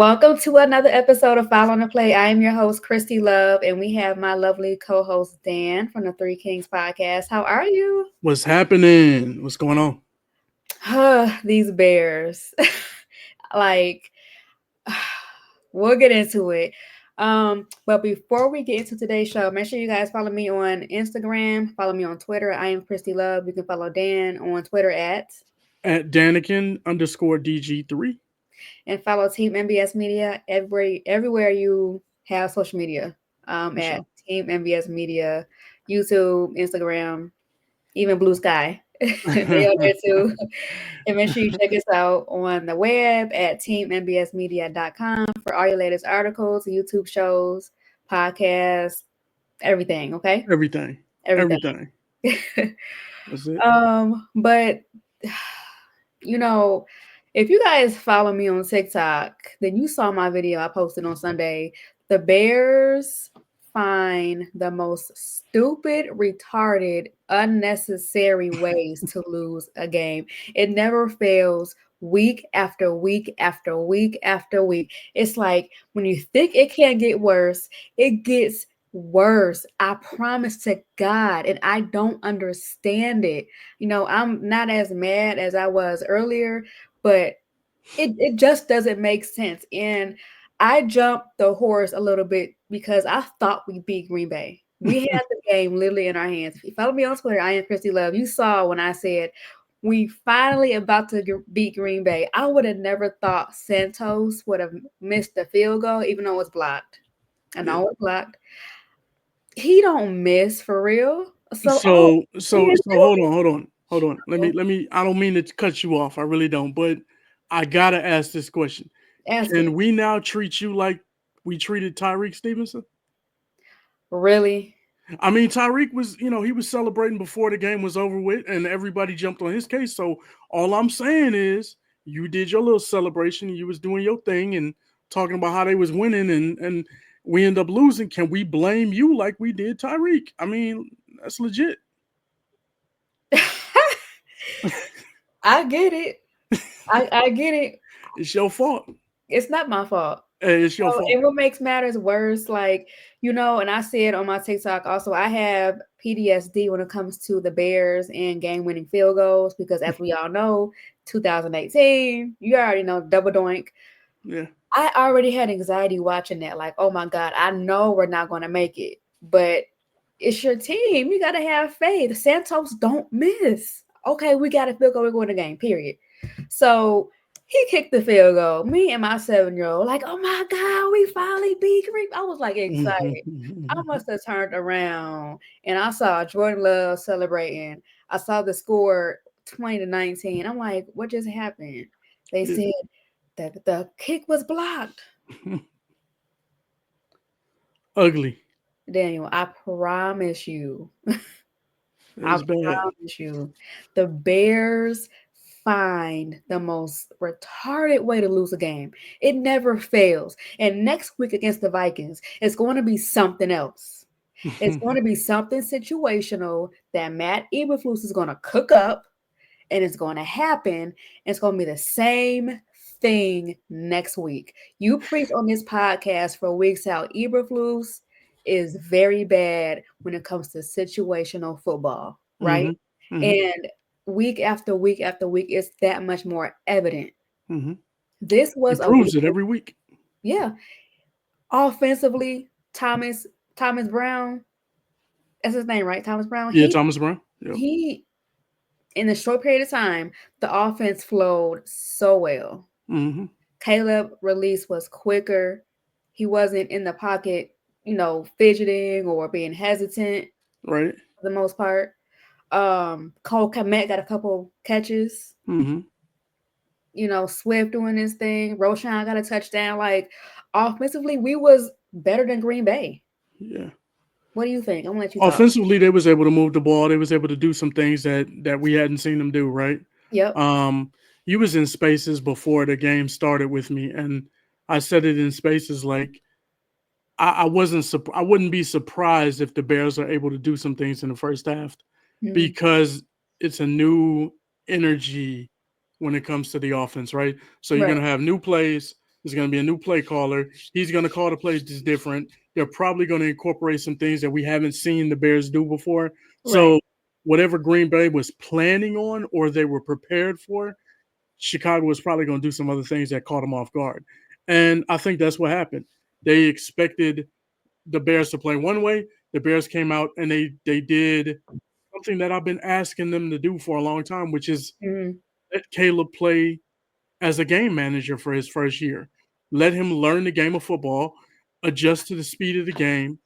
Welcome to another episode of File on the Play. I am your host, Kristy Love, and we have my lovely co-host Dan from the Three Kings podcast. How are you? What's happening? What's going on? These Bears. like, we'll get into it. But before we get into today's show, make sure you guys follow me on Instagram, follow me on Twitter. I am Kristy Love. You can follow Dan on Twitter At Danikin _ DG3. and follow Team NBS Media everywhere you have social media. For At sure. Team NBS Media, YouTube, Instagram, even Blue Sky. They are there too. And make sure you check us out on the web at teamnbsmedia.com for all your latest articles, YouTube shows, podcasts, everything. Okay, Everything. everything. Everything. That's it. But you know, if you guys follow me on TikTok, then you saw my video I posted on Sunday. The Bears find the most stupid, retarded, unnecessary ways to lose a game. It never fails week after week after week after week. It's like when you think it can't get worse, it gets worse. I promise to God. And I don't understand it. I'm not as mad as I was earlier, but it just doesn't make sense. And I jumped the horse a little bit because I thought we beat Green Bay. We had the game literally in our hands. If you follow me on Twitter, I am Kristy Love. You saw when I said we finally about to beat Green Bay. I would have never thought Santos would have missed the field goal, even though it was blocked. I know it's blocked. He don't miss for real. So hold on. Let me I don't mean to cut you off. I really don't, but I gotta ask this question. Ask it. Can we now treat you like we treated Tyreek Stevenson? Really? I mean, Tyreek was, he was celebrating before the game was over with, and everybody jumped on his case. So all I'm saying is, you did your little celebration, you was doing your thing, and talking about how they was winning, and we end up losing. Can we blame you like we did Tyreek? I mean, that's legit. I get it. I get it. It's your fault. It's not my fault. It's your fault. And what makes matters worse, and I said on my TikTok also, I have PTSD when it comes to the Bears and game-winning field goals because, as we all know, 2018, you already know, double doink. Yeah. I already had anxiety watching that. Like, oh my God, I know we're not going to make it, but it's your team. You got to have faith. Santos don't miss. Okay, we got a field goal. We're going to game, period. So he kicked the field goal. Me and my 7-year-old, like, oh my God, we finally beat Green. I was like excited. I must have turned around and I saw Jordan Love celebrating. I saw the score 20-19. I'm like, what just happened? They said that the kick was blocked. Ugly. Daniel, I promise you. I It's bad. promise you. The Bears find the most retarded way to lose a game. It never fails. And next week against the Vikings, it's going to be something else. It's going to be something situational that Matt Eberflus is going to cook up, and it's going to happen. It's going to be the same thing next week. You preach on this podcast for weeks how Eberflus is very bad when it comes to situational football, right? And week after week after week, it's that much more evident. This was He proves it every week. Yeah. Offensively, Thomas Brown, that's his name, right? Thomas Brown. Yeah, Thomas Brown. Yep. He in a short period of time, the offense flowed so well. Caleb release was quicker. He wasn't in the pocket, fidgeting or being hesitant. Right. For the most part. Cole Kmet got a couple catches. Swift doing his thing. Roshan got a touchdown. Like, offensively, we was better than Green Bay. Yeah. What do you think? I'm gonna let you Offensively, they was able to move the ball. They was able to do some things that we hadn't seen them do, right? Yep. You was in spaces before the game started with me, and I said it in spaces like I wouldn't be surprised if the Bears are able to do some things in the first half because it's a new energy when it comes to the offense, right? So you're going to have new plays. There's going to be a new play caller. He's going to call the plays just different. They're probably going to incorporate some things that we haven't seen the Bears do before. Right. So whatever Green Bay was planning on or they were prepared for, Chicago was probably going to do some other things that caught them off guard. And I think that's what happened. They expected the Bears to play one way. The Bears came out and they did something that I've been asking them to do for a long time, which is Mhm. let Caleb play as a game manager for his first year. Let him learn the game of football, adjust to the speed of the game,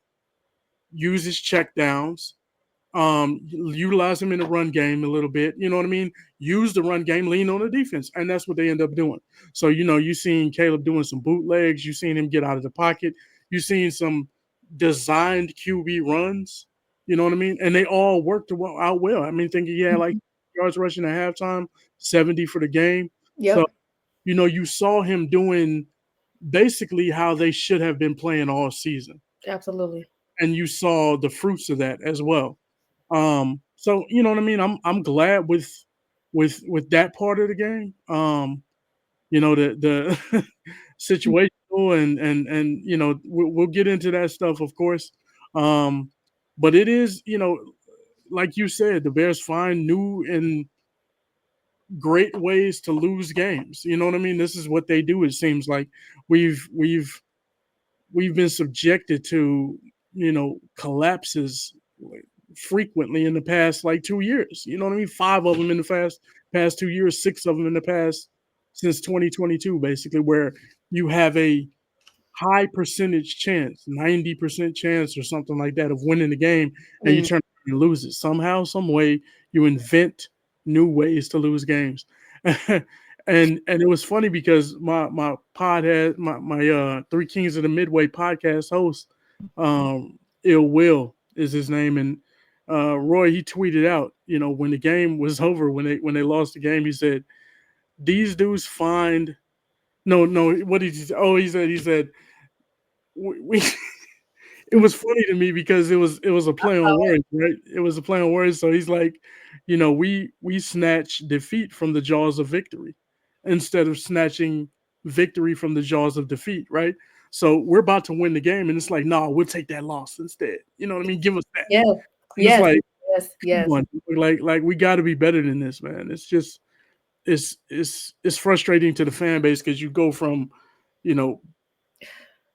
use his check downs, utilize him in the run game a little bit. You know what I mean? Use the run game, lean on the defense, and that's what they end up doing. So you seen Caleb doing some bootlegs, you seen him get out of the pocket, you seen some designed QB runs. You know what I mean? And they all worked out well. I mean, thinking he had like yards rushing at halftime, 70 for the game. So Yep. you saw him doing basically how they should have been playing all season, Absolutely. and you saw the fruits of that as well. So you know what I mean. I'm glad with that part of the game. The situational and we'll get into that stuff, of course. But it is like you said, the Bears find new and great ways to lose games. You know what I mean. This is what they do. It seems like we've we've we've been subjected to collapses frequently in the past like 2 years. You know what I mean? 5 of them in the past 2 years, 6 of them in the past since 2022, basically, where you have a high percentage chance, 90% chance or something like that of winning the game, and you Mm. turn around and lose it. Somehow, some way, you invent new ways to lose games. And it was funny because my pod had my Three Kings of the Midway podcast host, Ill Will is his name, and Roy, he tweeted out, when the game was over, when they lost the game, he said, "These dudes find no, what did he say? Oh, he said we it was funny to me because it was a play on words, right? It was a play on words. So he's like, we snatch defeat from the jaws of victory instead of snatching victory from the jaws of defeat, right? So we're about to win the game, and it's like, no, we'll take that loss instead. You know what I mean? Give us that. Yeah. And it's Yes. like, Yes. come Yes. on, like we got to be better than this, man. It's just it's frustrating to the fan base because you go from, you know,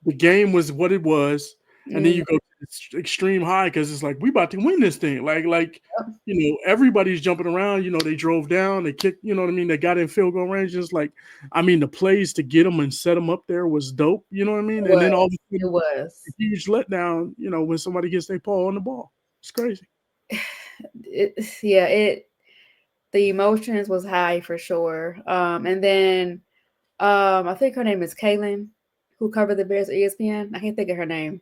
the game was what it was, and then Mm. you go to this extreme high because it's like we about to win this thing. Like Yep. everybody's jumping around. They drove down, they kicked. You know what I mean? They got in field goal range. Just like, I mean, the plays to get them and set them up there was dope. You know what I mean? It And then all of was. a It sudden, a was. huge letdown. When somebody gets their paw on the ball, it's crazy. Yeah. The emotions was high for sure. And then I think her name is Kaylin, who covered the Bears at ESPN. I can't think of her name.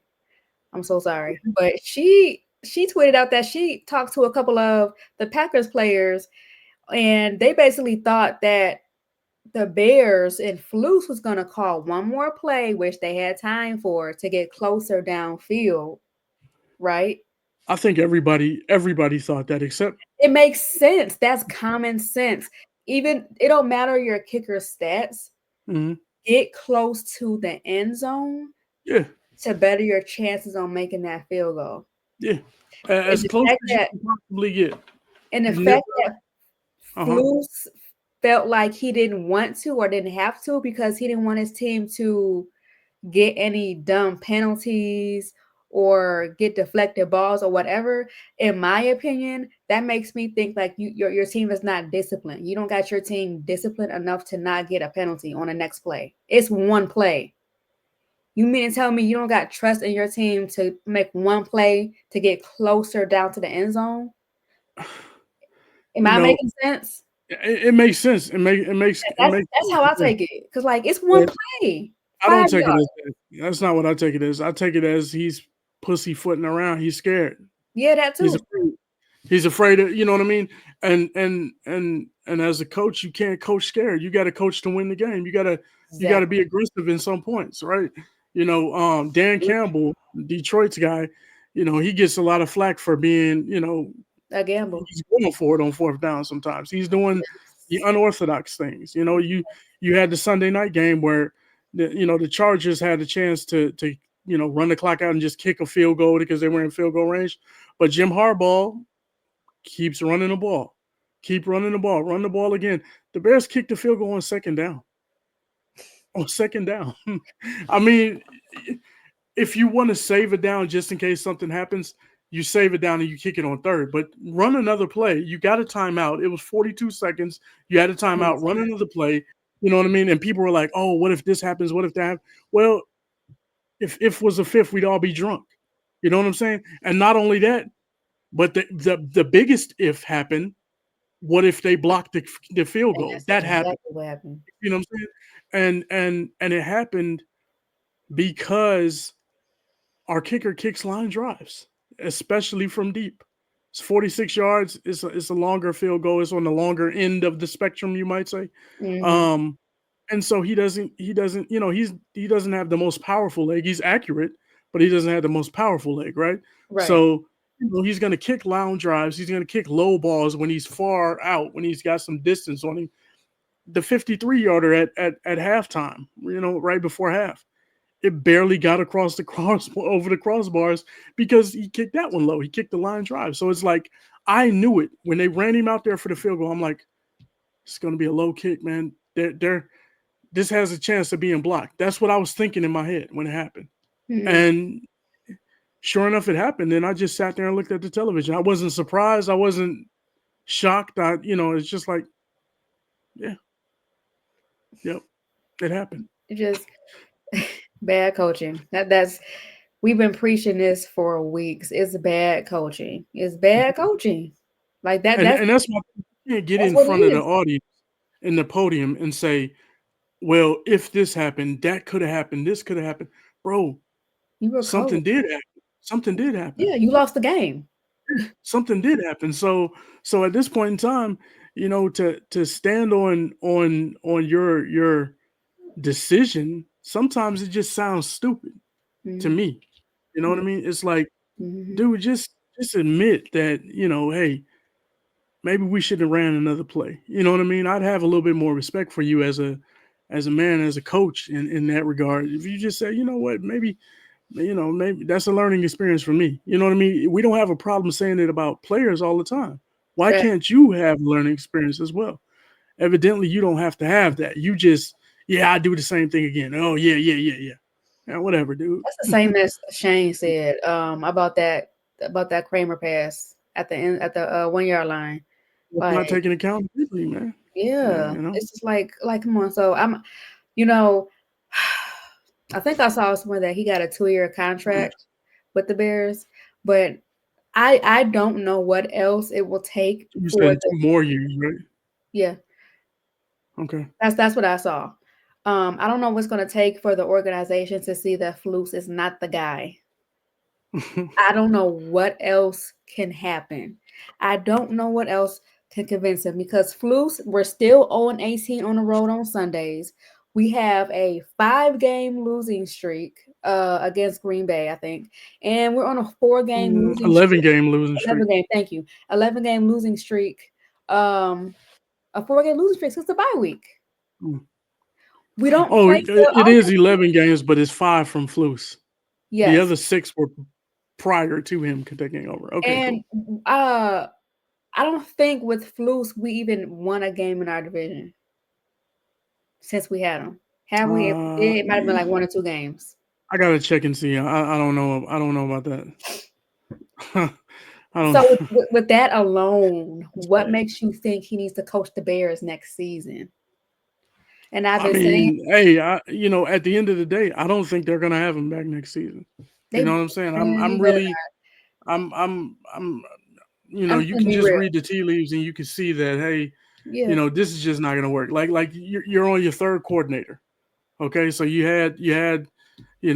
I'm so sorry, but she tweeted out that she talked to a couple of the Packers players, and they basically thought that the Bears and Flus was going to call one more play, which they had time for, to get closer downfield, right? I think everybody thought that except It makes sense. That's common sense. Even it don't matter your kicker stats. mhm, Get close to the end zone yeah, to better your chances on making that field goal. yeah, And as the close fact as you that can possibly get. and the Never, fact that uh huh. Flus felt like he didn't want to or didn't have to because he didn't want his team to get any dumb penalties or get deflected balls or whatever. In my opinion, that makes me think like your team is not disciplined. You don't got your team disciplined enough to not get a penalty on the next play. It's one play. You mean to tell me you don't got trust in your team to make one play to get closer down to the end zone? Am You I know, making sense? it makes sense. It makes That's how I sense. take it. Cause like it's one But play, I don't 5 take it yards. as that. That's not what I take it as. I take it as he's pussyfooting around. He's scared. Yeah, that He's too. afraid. He's afraid of, you know what I mean? And as a coach, you can't coach scared. You got to coach to win the game. You got to be Exactly. aggressive in some points, right? Dan Campbell, Detroit's guy, he gets a lot of flack for being, A gamble. he's going for it on fourth down sometimes. He's doing the unorthodox things. You had the Sunday night game where the Chargers had a chance to run the clock out and just kick a field goal because they were in field goal range. But Jim Harbaugh keeps running the ball, run the ball again. The Bears kicked the field goal on second down. On second down. I mean, if you want to save it down just in case something happens, you save it down and you kick it on third. But run another play. You got a timeout. It was 42 seconds. You had a timeout. Run another play. You know what I mean? And people were like, "Oh, what if this happens? What if that?" Well, if was a fifth, we'd all be drunk. You know what I'm saying? And not only that, but the biggest if happened. What if they blocked the field goal? That happened. Exactly what happened. You know what I'm saying? And it happened because our kicker kicks line drives, especially from deep. It's 46 yards. It's a longer field goal. It's on the longer end of the spectrum, you might say. Mhm. And so he doesn't he doesn't have the most powerful leg. He's accurate, but he doesn't have the most powerful leg, right? Right. So he's going to kick line drives. He's going to kick low balls when he's far out, when he's got some distance on him. The 53-yarder at halftime, right before half, it barely got across the over the crossbars because he kicked that one low. He kicked the line drive. So it's like, I knew it when they ran him out there for the field goal. I'm like, it's going to be a low kick, man. This has a chance of being blocked. That's what I was thinking in my head when it happened. And sure enough, it happened. And I just sat there and looked at the television. I wasn't surprised. I wasn't shocked. It's just like, yeah, yep, it happened. Just bad coaching. That's we've been preaching this for weeks. It's bad coaching. It's bad coaching. Like that. And that's why you can't get in what it front of the is. audience in the podium and say, well, if this happened, that could have happened, this could have happened. Bro, You were something cold. did happen. Something did happen. Yeah, you lost the game. Something did happen. So at this point in time, to stand on your decision, sometimes it just sounds stupid to me. You know what I mean? It's like, dude, just admit that, hey, maybe we should have ran another play. You know what I mean? I'd have a little bit more respect for you as a man, as a coach in that regard. If you just say, you know what, maybe that's a learning experience for me. You know what I mean? We don't have a problem saying it about players all the time. Why Right. can't you have a learning experience as well? Evidently, you don't have to have that. You just, I do the same thing again. Oh, yeah. Yeah, whatever, dude. That's the same as Shane said about that Kramer pass at the end at the 1 yard line. It's not Like, taking accountability, man. yeah, You know? it's just like come on. So I think I saw somewhere that he got a 2-year contract with the Bears, but I don't know what else it will take You for said the 2 more years, right? yeah. Okay. That's what I saw. I don't know what's going to take for the organization to see that Flus is not the guy. I don't know what else can happen. I don't know what else can convince him because Flus, we're still 0-18 on the road on Sundays. We have a 5-game losing streak against Green Bay, I think, and we're on a 4-game losing 11 streak. game losing 11 streak. game, thank you. 11-game losing streak. A 4-game losing streak since the bye week. We don't Oh, play good it is offense. 11 games, but it's 5 from Flus. The Yes. other 6 were prior to him taking over. Okay, And cool. I don't think with Flus we even won a game in our division since we had him. Have we? If we did, it might have been like 1 or 2 games. I gotta check and see. I don't know. I don't know about that. I don't. So with that alone, what makes you think he needs to coach the Bears next season? And I've I been saying mean, hey, at the end of the day, I don't think they're gonna have him back next season. You they know what I'm saying? man, I'm you better really, I'm. I'm You gonna can be just real. read the tea leaves and you can see that, hey, Yeah. this is just not gonna work. Like you're on your third coordinator. Okay, so you had You had 2 in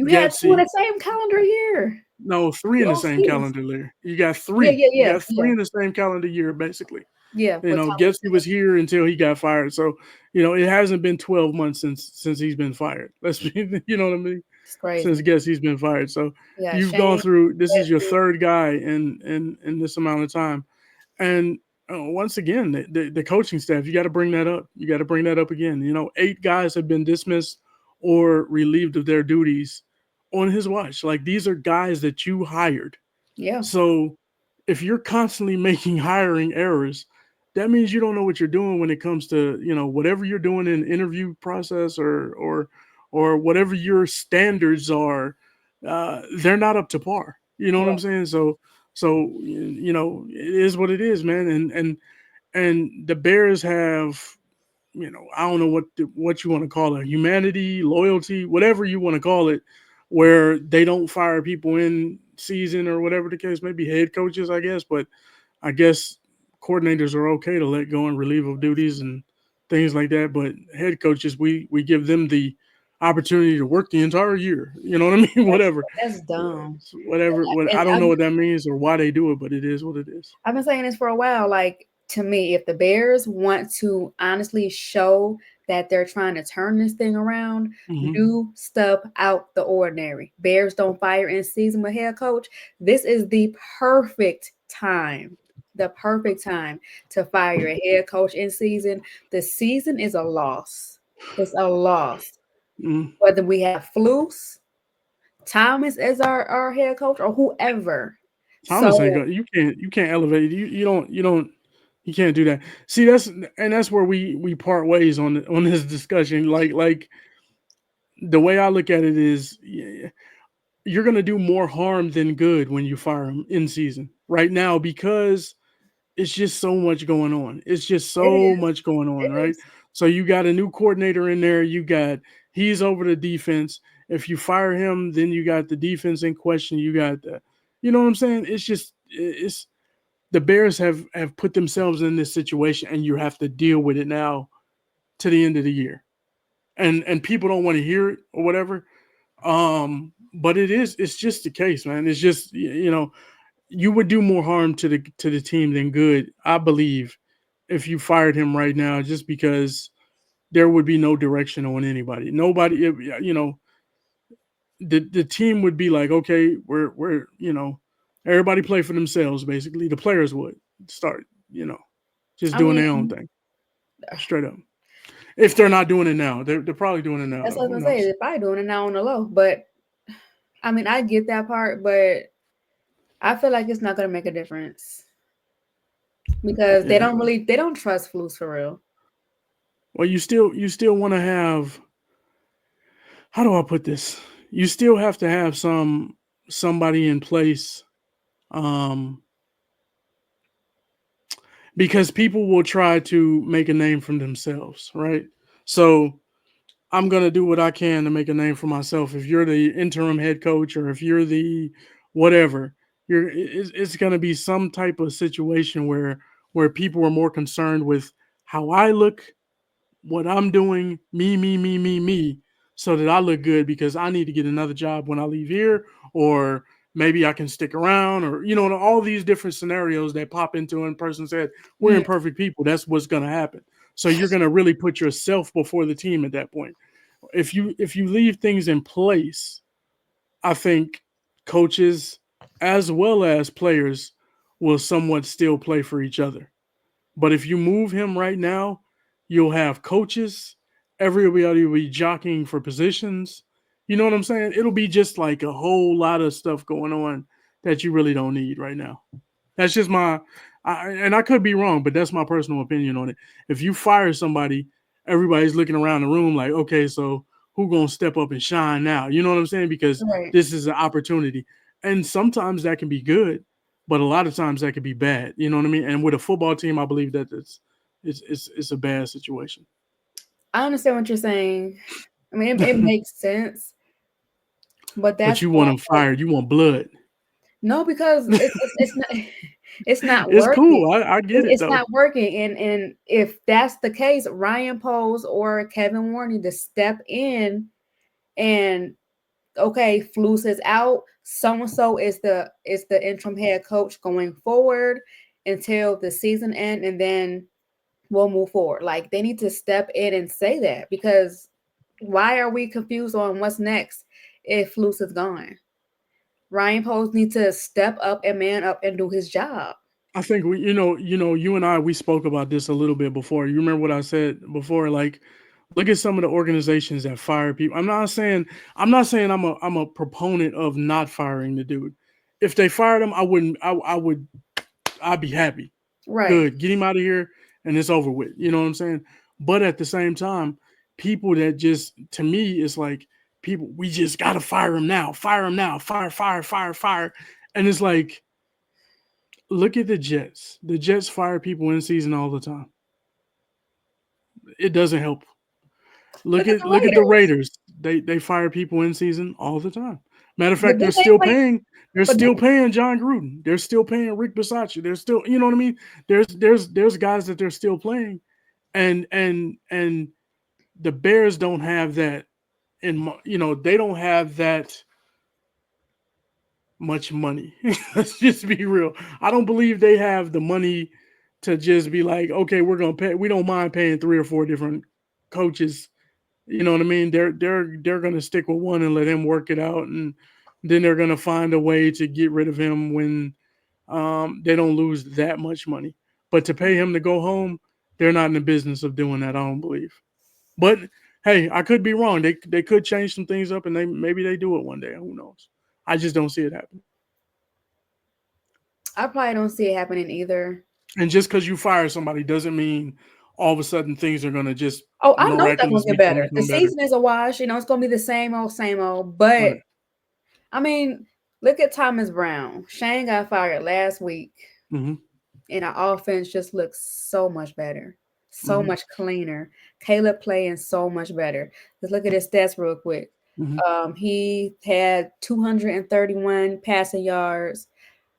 Getsy. the same calendar year. No, 3 in the Both same seasons. calendar year. You got Yeah, 3. yeah, You yeah, got yeah. 3 in the same calendar year, basically. Yeah, with Thomas. Getsy was here until he got fired. So, it hasn't been 12 months since he's been fired. Let's be, you know what I mean? It's Since crazy. Getsy's been fired. So Yeah, you've gone Shane, through. This is your Betsy. third guy in this amount of time, and once again, the coaching staff. You got to bring that up. You got to bring that up again. 8 guys have been dismissed or relieved of their duties on his watch. Like these are guys that you hired. Yeah. So if you're constantly making hiring errors, that means you don't know what you're doing when it comes to, whatever you're doing in interview process or whatever your standards are. They're not up to par. You know what Yeah. I'm saying? So it is what it is, man. And the Bears have, I don't know what you want to call it, humanity, loyalty, whatever you want to call it, where they don't fire people in season or whatever the case may be, head coaches, I guess. But I guess coordinators are okay to let go and relieve of duties and things like that. But head coaches, we give them the opportunity to work the entire year. You know what I mean? That's Whatever, that's dumb. whatever. What And I don't know what that means or why they do it, but it is what it is. I've been saying this for a while. Like, to me, if the Bears want to honestly show that they're trying to turn this thing around, Hmm. do stuff out the ordinary. Bears don't fire in season with head coach. This is the perfect time. The perfect time to fire a head coach in season. The season is a loss. It's a loss. Mm. Whether we have Flus, Thomas as our head coach, or whoever. Thomas ain't So going. You can't elevate. You can't do that. See, that's where we part ways on this discussion. Like the way I look at it is, you're gonna do more harm than good when you fire him in season right now because it's just so much going on. It's just it so is. much going on, It right? is. So you got a new coordinator in there. He's over the defense. If you fire him, then you got the defense in question. You got the, you know what I'm saying? It's the Bears have put themselves in this situation, and you have to deal with it now to the end of the year. And people don't want to hear it or whatever. But it's just the case, man. It's just you would do more harm to the team than good, I believe, if you fired him right now, just because there would be no direction on anybody. Nobody, the team would be like, okay, we're everybody play for themselves. Basically, the players would start, just I doing their own mean, thing, straight up. If they're not doing it now, they're probably doing it now that's though. what I Who was gonna say. knows? They're probably doing it now on the low, but I mean, I get that part, but I feel like it's not gonna make a difference because Yeah. they don't trust Flus for real. Well, you still want to have, how do I put this? You still have to have somebody in place, um, because people will try to make a name for themselves, right? So I'm gonna do what I can to make a name for myself. If you're the interim head coach or if you're the whatever, it's gonna be some type of situation where people are more concerned with how I look, what I'm doing, me, so that I look good because I need to get another job when I leave here, or maybe I can stick around, or all these different scenarios that pop into when a person said we're Mm, imperfect people. That's what's gonna happen. So you're gonna really put yourself before the team at that point. If you leave things in place, I think coaches as well as players will somewhat still play for each other. But if you move him right now, you'll have coaches. Everybody will be jockeying for positions. You know what I'm saying? It'll be just like a whole lot of stuff going on that you really don't need right now. That's just and I could be wrong, but that's my personal opinion on it. If you fire somebody, everybody's looking around the room like, okay, so who gonna step up and shine now? You know what I'm saying? Because right. this is an opportunity, and sometimes that can be good, but a lot of times that could be bad. You know what I mean? And with a football team, I believe that it's a bad situation. I understand what you're saying. I mean, it makes sense, but But that's you why, want them like, fired. You want blood. no, because it's not it's not It's working. cool. I get it It's though. not working, and if that's the case, Ryan Poles or Kevin Warren need to step in and okay, Flus is out. So and so is the interim head coach going forward until the season end, and then we'll move forward. Like they need to step in and say that because why are we confused on what's next if Flus is gone? Ryan Post needs to step up and man up and do his job. I think you and I, we spoke about this a little bit before. You remember what I said before? Like, Look at some of the organizations that fire people. I'm not saying I'm a proponent of not firing the dude. If they fired him, I wouldn't. I'd be happy. Right. Good, get him out of here, and it's over with. You know what I'm saying? But at the same time, people that just to me it's like people we just gotta fire him now, fire, and it's like look at the Jets. The Jets fire people in season all the time. It doesn't help. Look at the Look at the Raiders. Raiders. They fire people in season all the time. Matter of But fact, did they play? they're But still paying John Gruden. They're still paying Rick Bisaccia. They're still, you know what I mean? There's guys that they're still playing, and the Bears don't have that. They don't have that much money. Let's just be real. I don't believe they have the money to just be like, okay, we're gonna pay. We don't mind paying 3 or 4 different coaches. You know what I mean? They're gonna stick with one and let him work it out, and then they're gonna find a way to get rid of him when they don't lose that much money. But to pay him to go home, they're not in the business of doing that. I don't believe. But hey, I could be wrong. They could change some things up, and maybe they do it one day. Who knows? I just don't see it happening. I probably don't see it happening either. And just because you fire somebody doesn't mean all of a sudden things are gonna just Oh, I know that will miraculously get better. The become better. season is a wash. It's gonna be the same old, same old. But Right. I mean, look at Thomas Brown. Shane got fired last week, Mm-hmm. and our offense just looks so much better, so Mm-hmm. much cleaner. Caleb playing so much better. Let's look at his stats real quick. Mm-hmm. He had 231 passing yards,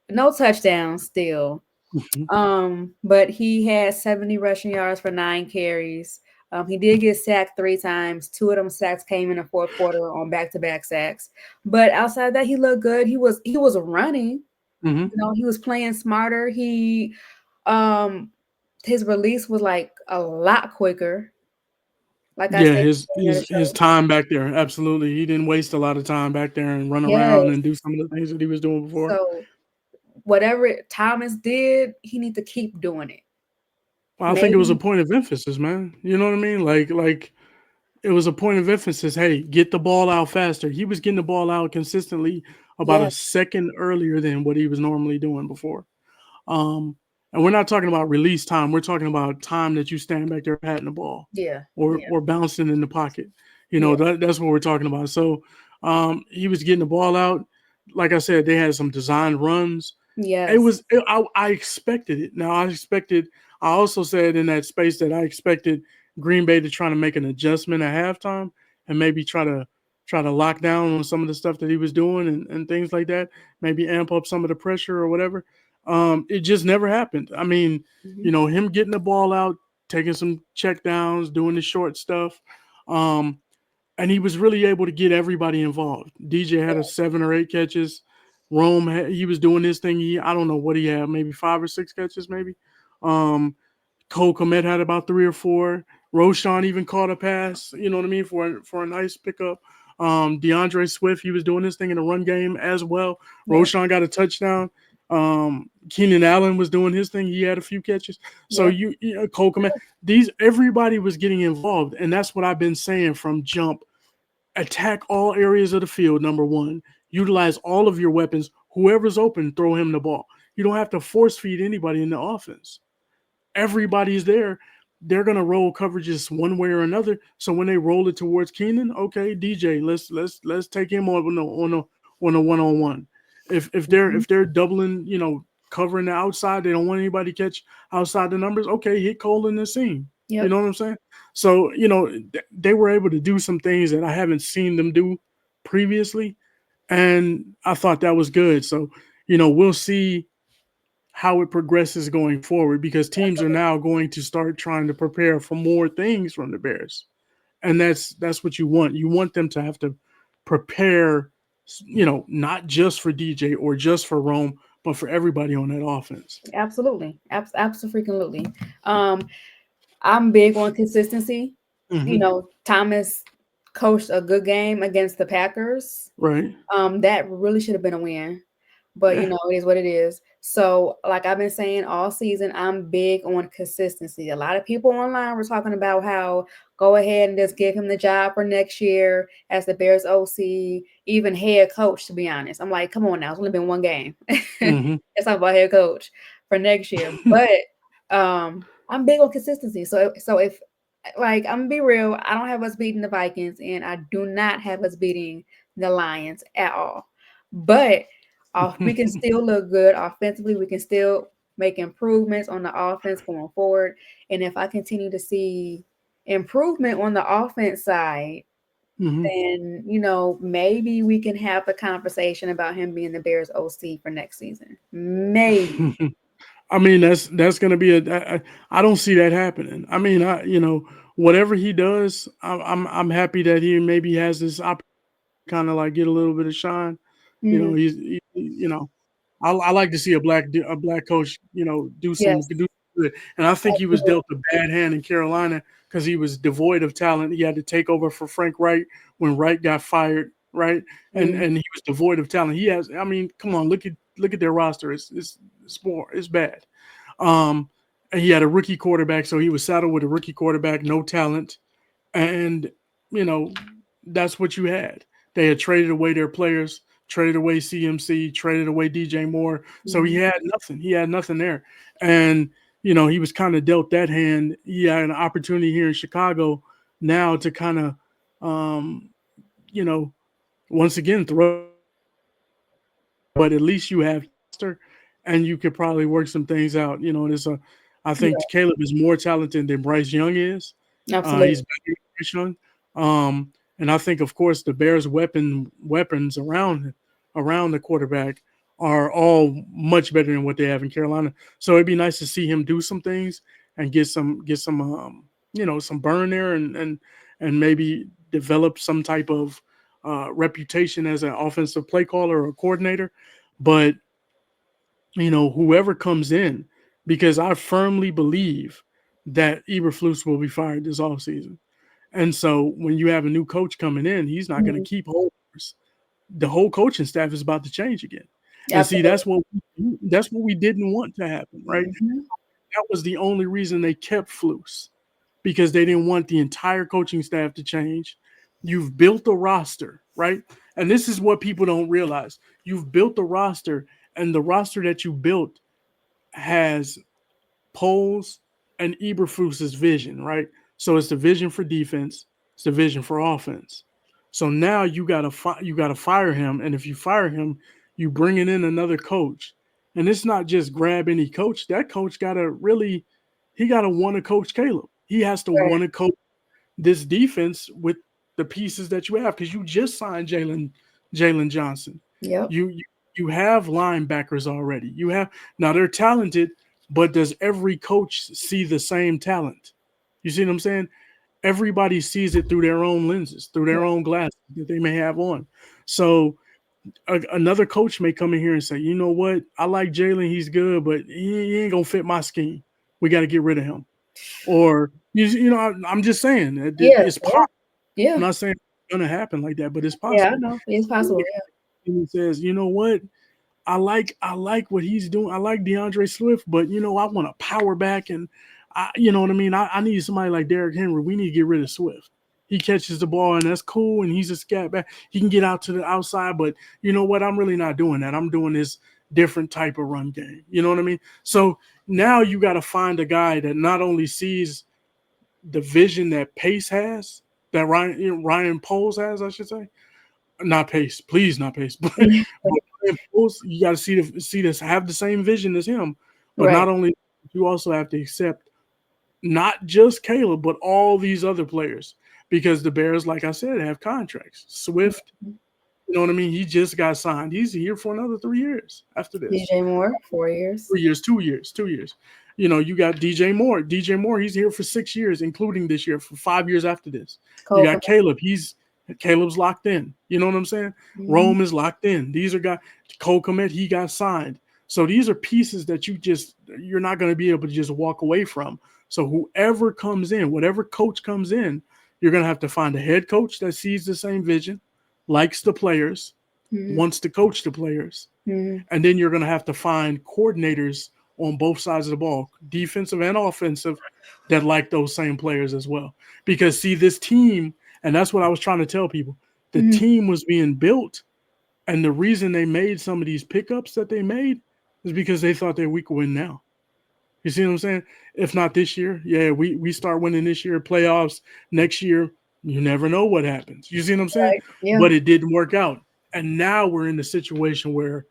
no touchdowns still. Mm-hmm. But he had 70 rushing yards for 9 carries. He did get sacked 3 times. 2 of them sacks came in the fourth quarter on back-to-back sacks. But outside of that, he looked good. He was running. Mm-hmm. He was playing smarter. Um his release was like a lot quicker. Like I Yeah, said in the his show. time back there, absolutely. He didn't waste a lot of time back there and run around Yes. and do some of the things that he was doing before. So whatever Thomas did, he need to keep doing it. Well, I think it was a Maybe, point of emphasis, man. You know what I mean? Like it was a point of emphasis. Hey, get the ball out faster. He was getting the ball out consistently about a yeah, second earlier than what he was normally doing before. Um, and we're not talking about release time. We're talking about time that you stand back there patting the ball yeah, or yeah, or bouncing in the pocket. yeah. That's what we're talking about. So he was getting the ball out. Like I said, they had some designed runs. Yes. I expected it. Now I also said in that space that I expected Green Bay to try to make an adjustment at halftime and maybe try to lock down on some of the stuff that he was doing and things like that, maybe amp up some of the pressure or whatever. It just never happened. I mean, Mhm. him getting the ball out, taking some check downs, doing the short stuff. Um, and he was really able to get everybody involved. DJ had a 7 or 8 catches. He was doing this thing. I don't know what he had, maybe 5 or 6 catches, maybe. Um, Cole Komet had about 3 or 4. Roshan even caught a pass, you know what I mean, for a nice pickup. DeAndre Swift, he was doing this thing in the run game as well. Yeah, Roshan got a touchdown. Keenan Allen was doing his thing. He had a few catches. So yeah, Cole Komet, everybody was getting involved, and that's what I've been saying from jump. Attack all areas of the field. Number one, utilize all of your weapons. Whoever's open, throw him the ball. You don't have to force feed anybody in the offense. Everybody's there. They're gonna roll coverages one way or another. So when they roll it towards Keenan, okay, DJ, let's take him on a one-on-one. mhm, If they're doubling, covering the outside, they don't want anybody to catch outside the numbers. Okay, hit Cole in the seam. You yep, know what I'm saying? So they were able to do some things that I haven't seen them do previously, and I thought that was good. So we'll see how it progresses going forward because teams are absolutely, now going to start trying to prepare for more things from the Bears. And that's what you want. You want them to have to prepare, not just for DJ or just for Rome, but for everybody on that offense. absolutely, absolutely. Um, I'm big on consistency. Hmm. Thomas coached a good game against the Packers. Right. That really should have been a win. but Yeah. it is what it is. So, like I've been saying all season, I'm big on consistency. A lot of people online were talking about how go ahead and just give him the job for next year as the Bears OC, even head coach, to be honest. I'm like, come on now, it's only been one game. Hmm. Let's talk about head coach for next year. But I'm big on consistency. So if like I'm gonna be real, I don't have us beating the Vikings and I do not have us beating the Lions at all. But we can still look good offensively. We can still make improvements on the offense going forward. And if I continue to see improvement on the offense side, Hmm. then maybe we can have a conversation about him being the Bears OC for next season. Maybe. I mean, that's going to be I don't see that happening. I mean, whatever he does, I'm happy that he maybe has this opportunity kind of like get a little bit of shine. Mhm. I like to see a black coach, Yes, do good. And I think he was absolutely. dealt a bad hand in Carolina because he was devoid of talent. He had to take over for Frank Wright when Wright got fired, right? And Mhm. and he was devoid of talent. He has, I mean, come on, look at their roster. It's bad. Um, and he had a rookie quarterback, so he was saddled with a rookie quarterback, no talent, and you know that's what you had. They had traded away their players, traded away CMC, traded away DJ Moore, so he Mhm. had nothing. He had nothing there, and he was kind of dealt that hand. He had an opportunity here in Chicago now to kind of, um, you know, once again throw. But at least you have and you could probably work some things out. And I think Yeah, Caleb is more talented than Bryce Young is. He's absolutely. better than Bryce Young. And I think, of course, the Bears' weapons around the quarterback are all much better than what they have in Carolina. So it'd be nice to see him do some things and get some some burn there and maybe develop some type of reputation as an offensive play caller or coordinator. But whoever comes in, because I firmly believe that Eberflus will be fired this offseason. And so when you have a new coach coming in, he's not going to Mhm. keep holders. The whole coaching staff is about to change again. And see, Absolutely. that's what we didn't want to happen, right? Mhm. That was the only reason they kept Flus, because they didn't want the entire coaching staff to change. You've built a roster, right? And this is what people don't realize. You've built a roster, and the roster that you built has Poles and Eberflus's vision, right? So it's the vision for defense, it's the vision for offense. So now you gotta fire him, and if you fire him, you bringing in another coach, and it's not just grab any coach. That coach he gotta want to coach Caleb. He has to Right. want to coach this defense with the pieces that you have, because you just signed Jalen Johnson. Yep. You have linebackers already. You have Now they're talented, but does every coach see the same talent? You see what I'm saying? Everybody sees it through their own lenses, through their own glasses that they may have on. So another coach may come in here and say, you know what, I like Jalen, he's good, but he ain't gonna fit my scheme. We got to get rid of him. Or I'm just saying that Yeah. it's Yeah. possible. I'm Yeah. not saying it's gonna happen like that, but it's Yeah. I possible. know. It's possible. And he says, you know what, I like what he's doing. I like DeAndre Swift, but I want a power back, and you know what I mean. I need somebody like Derrick Henry. We need to get rid of Swift. He catches the ball, and that's cool, and he's a scat back. He can get out to the outside, but you know what? I'm really not doing that. I'm doing this different type of run game. You know what I mean? So now you got to find a guy that not only sees the vision that Pace has, that Ryan Poles has, I should say, not Pace, please, not Pace, but, Yeah. Ryan Poles, you got to see this, have the same vision as him. But Right. not only, you also have to accept not just Caleb, but all these other players, because the Bears, like I said, have contracts. Swift, you know what I mean? He just got signed. He's here for another 3 years after this. DJ Moore, 4 years. 3 years, 2 years, 2 years. You got DJ Moore. DJ Moore, he's here for 6 years, including this year, for 5 years after this. You Cole got Komet. Caleb's locked in. You know what I'm saying? Mhm. Rome is locked in. These are guys. Cole Komet, he got signed. So these are pieces that you're not going to be able to just walk away from. So whoever comes in, whatever coach comes in, you're going to have to find a head coach that sees the same vision, likes the players, wants to coach the players. And then you're going to have to find coordinators on both sides of the ball, defensive and offensive, that like those same players as well. Because, see, this team, and that's what I was trying to tell people, the team was being built, and the reason they made some of these pickups that they made is because they thought we could win now. You see what I'm saying? If not this year, we start winning this year, playoffs next year. You never know what happens. You see what I'm saying? Right. Yeah. But it didn't work out. And now we're in the situation where,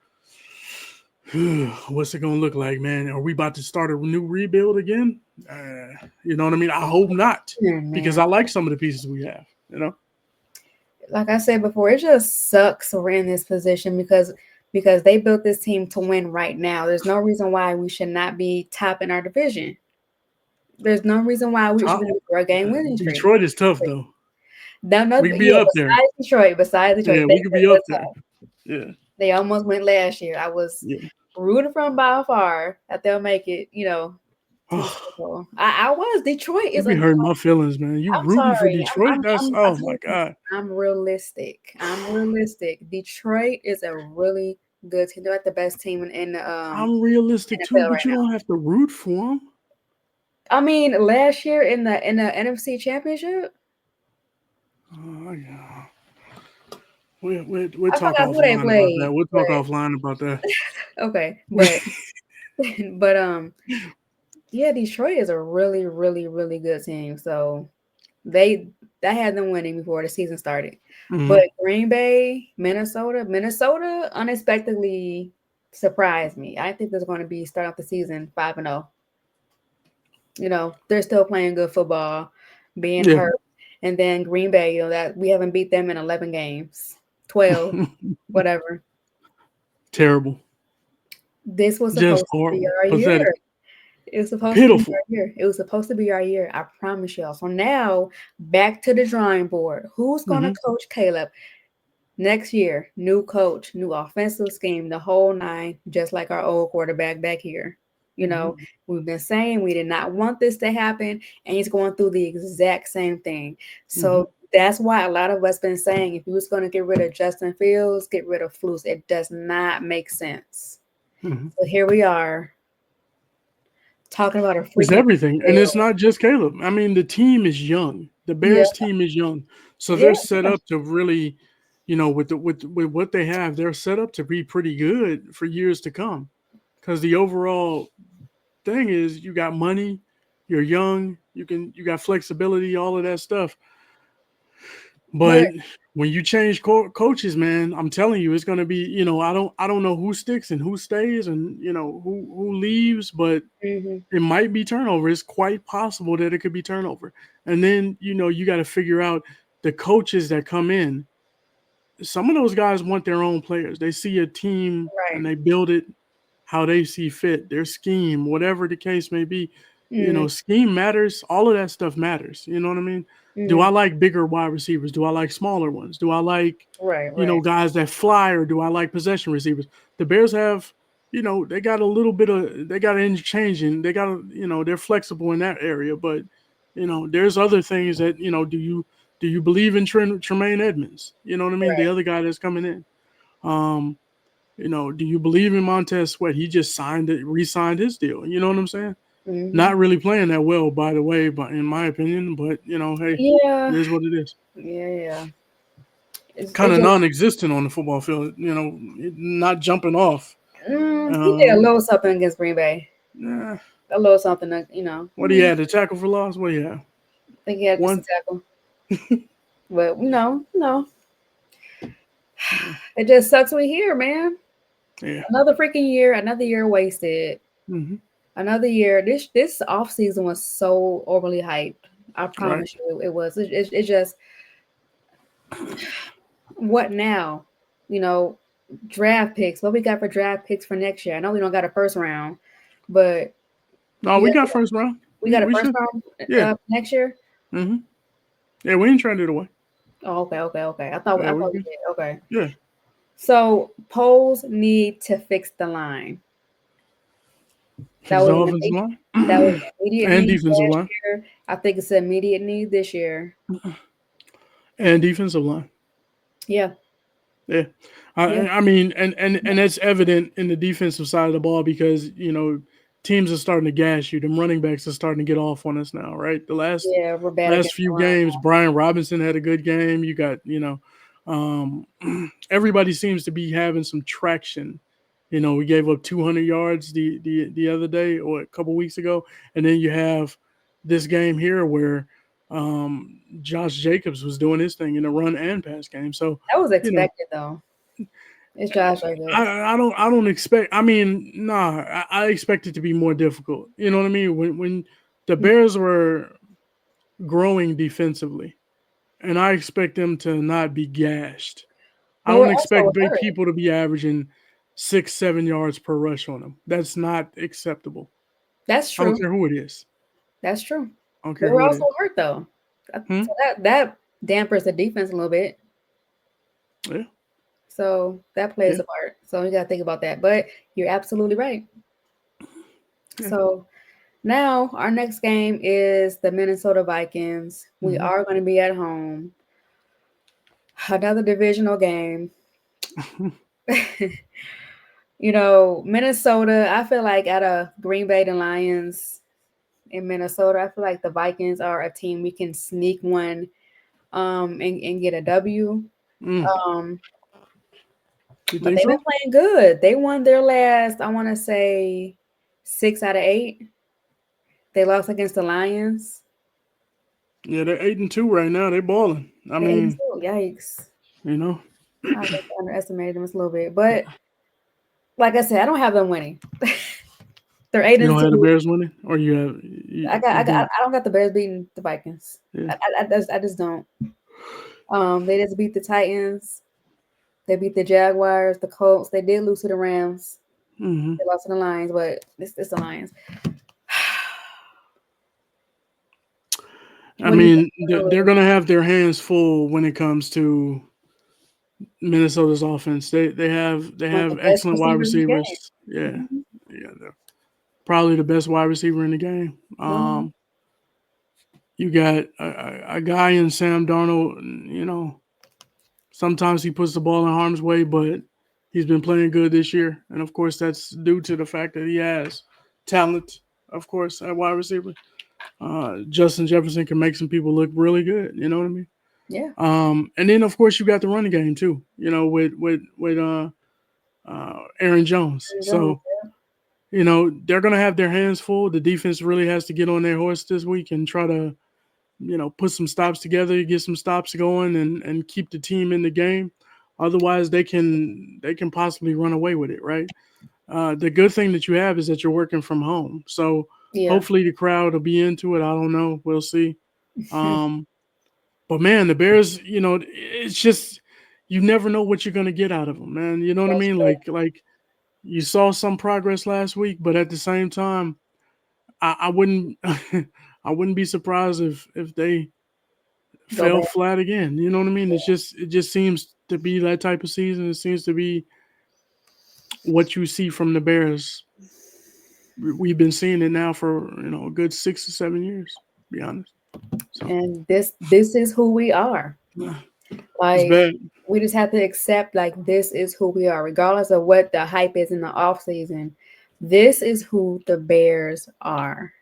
what's it going to look like, man? Are we about to start a new rebuild again? You know what I mean? I hope not, because I like some of the pieces we have, you know? Like I said before, it just sucks we're in this position because they built this team to win right now. There's no reason why we should not be top in our division. There's no reason why we should be a game winning streak. Detroit is tough, though. We could be up there. Besides Detroit, yeah, we could be up there. Yeah, they almost went last year. I was rooting from by far that they'll make it. You know, I was. Detroit is. You hurting my feelings, man. You rooting for Detroit? My God. I'm realistic. Detroit is a really good team. They're like the best team in the. I'm realistic too, but you don't have to root for them. I mean, last year in the NFC Championship. Oh yeah. We'll talk offline about that. We'll talk offline about that. Okay, but yeah, Detroit is a really, really, really good team. So I had them winning before the season started. But Green Bay, Minnesota unexpectedly surprised me. I think they're going to be starting off the season 5-0. You know, they're still playing good football, being hurt. And then Green Bay, you know, that we haven't beat them in 11 games, 12, whatever. Terrible. This was supposed to be our year. It was supposed to be our year. It was supposed to be our year. I promise y'all. So now back to the drawing board. Who's going to coach Caleb next year? New coach, new offensive scheme, the whole nine, just like our old quarterback back here. You know, we've been saying we did not want this to happen, and he's going through the exact same thing. So that's why a lot of us been saying if he was going to get rid of Justin Fields, get rid of Flus, it does not make sense. So here we are talking about it's everything, and it's not just Caleb. I mean, the team is young. The Bears team is young, so they're set up to really, you know, with what they have, they're set up to be pretty good for years to come. Because the overall thing is, you got money, you're young, you got flexibility, all of that stuff. But when you change coaches, man, I'm telling you, it's going to be, you know, I don't know who sticks and who stays, and you know who leaves, but it might be turnover. It's quite possible that it could be turnover. And then, you know, you got to figure out the coaches that come in. Some of those guys want their own players. They see a team and they build it how they see fit, their scheme, whatever the case may be. You know, scheme matters. All of that stuff matters. You know what I mean? Do I like bigger wide receivers? Do I like smaller ones? Do I like, you know, guys that fly, or do I like possession receivers? The Bears have, you know, they got a little bit of, they got interchanging. They got, you know, they're flexible in that area. But, you know, there's other things that, you know, do you believe in Tremaine Edmonds? You know what I mean? The other guy that's coming in. You know, do you believe in Montez Sweat? He just re-signed his deal. You know what I'm saying? Not really playing that well, by the way, but in my opinion. But, you know, hey, it is what it is. Yeah. It's kind of non-existent on the football field, you know, not jumping off. He did a little something against Green Bay. Yeah. A little something, you know. What he had, the tackle for loss? What do you have? I think he had one tackle. But, no. It just sucks we're here, man. Yeah. Another year wasted. Another year. This off season was so overly hyped. I promise you, it was. It just. What now? You know, draft picks. What we got for draft picks for next year? I know we don't got a first round, but no, we got first round. We got a first round next year. Yeah, we ain't trying to do it away. Oh, okay. I thought we did. Okay. Yeah. So polls need to fix the line. That was immediate and need defensive line. Year. I think it's an immediate need this year. And defensive line. Yeah. Yeah. Yeah. I mean, and that's evident in the defensive side of the ball because, teams are starting to gas you. Them running backs are starting to get off on us now, right? The Yeah, we're bad last against the few run. games, Brian Robinson had a good game. You got, everybody seems to be having some traction. We gave up 200 yards the other day or a couple weeks ago, and then you have this game here where Josh Jacobs was doing his thing in the run and pass game. So, That was you know, expected though. It's Josh Jacobs. I don't expect. I mean, nah, I expect it to be more difficult. You know what I mean? When the Bears were growing defensively, and I expect them to not be gashed. I But we're don't also expect big hurt. people to be averaging 6, 7 yards per rush on them. That's not acceptable. That's I don't true. care who it is. That's true. I don't But care we're who it also is. hurt though. Hmm? So that dampers the defense a little bit. Yeah, So that plays yeah, a part. So you got to think about that. But you're absolutely right. yeah. So now our next game is the Minnesota Vikings. We Hmm. are going to be at home. Another divisional game. Minnesota, I feel like out of Green Bay and Lions in Minnesota, I feel like the Vikings are a team we can sneak one and get a W. Mm. Um, You but think they've been so? playing good. They won their last, I want to say, 6 out of 8. They lost against the Lions. Yeah, they're 8-2 right now. They're balling. I They're 8 and mean, 2. Yikes. you know, I guess I underestimated them a little bit. But like I said, I don't have them winning. They're 8 you and don't have the 2. Bears winning, or you don't. I don't got the Bears beating the Vikings. Yeah. I just don't. They just beat the Titans. They beat the Jaguars, the Colts. They did lose to the Rams. Hmm. They lost to the Lions, but it's the Lions. I What do you think mean, they're gonna they're lose? going to have their hands full when it comes to Minnesota's offense. They One of the have best excellent wide receivers in the game. receivers. Yeah, Mhm. yeah, they're probably the best wide receiver in the game. Mhm. You got a guy in Sam Darnold. Sometimes he puts the ball in harm's way, but he's been playing good this year, and of course that's due to the fact that he has talent. Of course, at wide receiver, Justin Jefferson can make some people look really good. You know what I mean? Yeah. And then of course you got the running game too. With Aaron Jones. Aaron Jones. So they're gonna have their hands full. The defense really has to get on their horse this week and try to put some stops together, get some stops going, and keep the team in the game. Otherwise, they can possibly run away with it, right? The good thing that you have is that you're working from home, so Yeah. hopefully the crowd will be into it. I don't know, we'll see. Um, but man, the Bears, it's just you never know what you're gonna get out of them, man. You know what I That's mean? true. Like you saw some progress last week, but at the same time, I wouldn't I wouldn't be surprised if they Go fell back. flat again. You know what I mean? It just seems to be that type of season. It seems to be what you see from the Bears. We've been seeing it now for a good 6 or 7 years. To be honest, so And this is who we are. it's Like bad. we just have to accept like this is who we are, regardless of what the hype is in the off season. This is who the Bears are.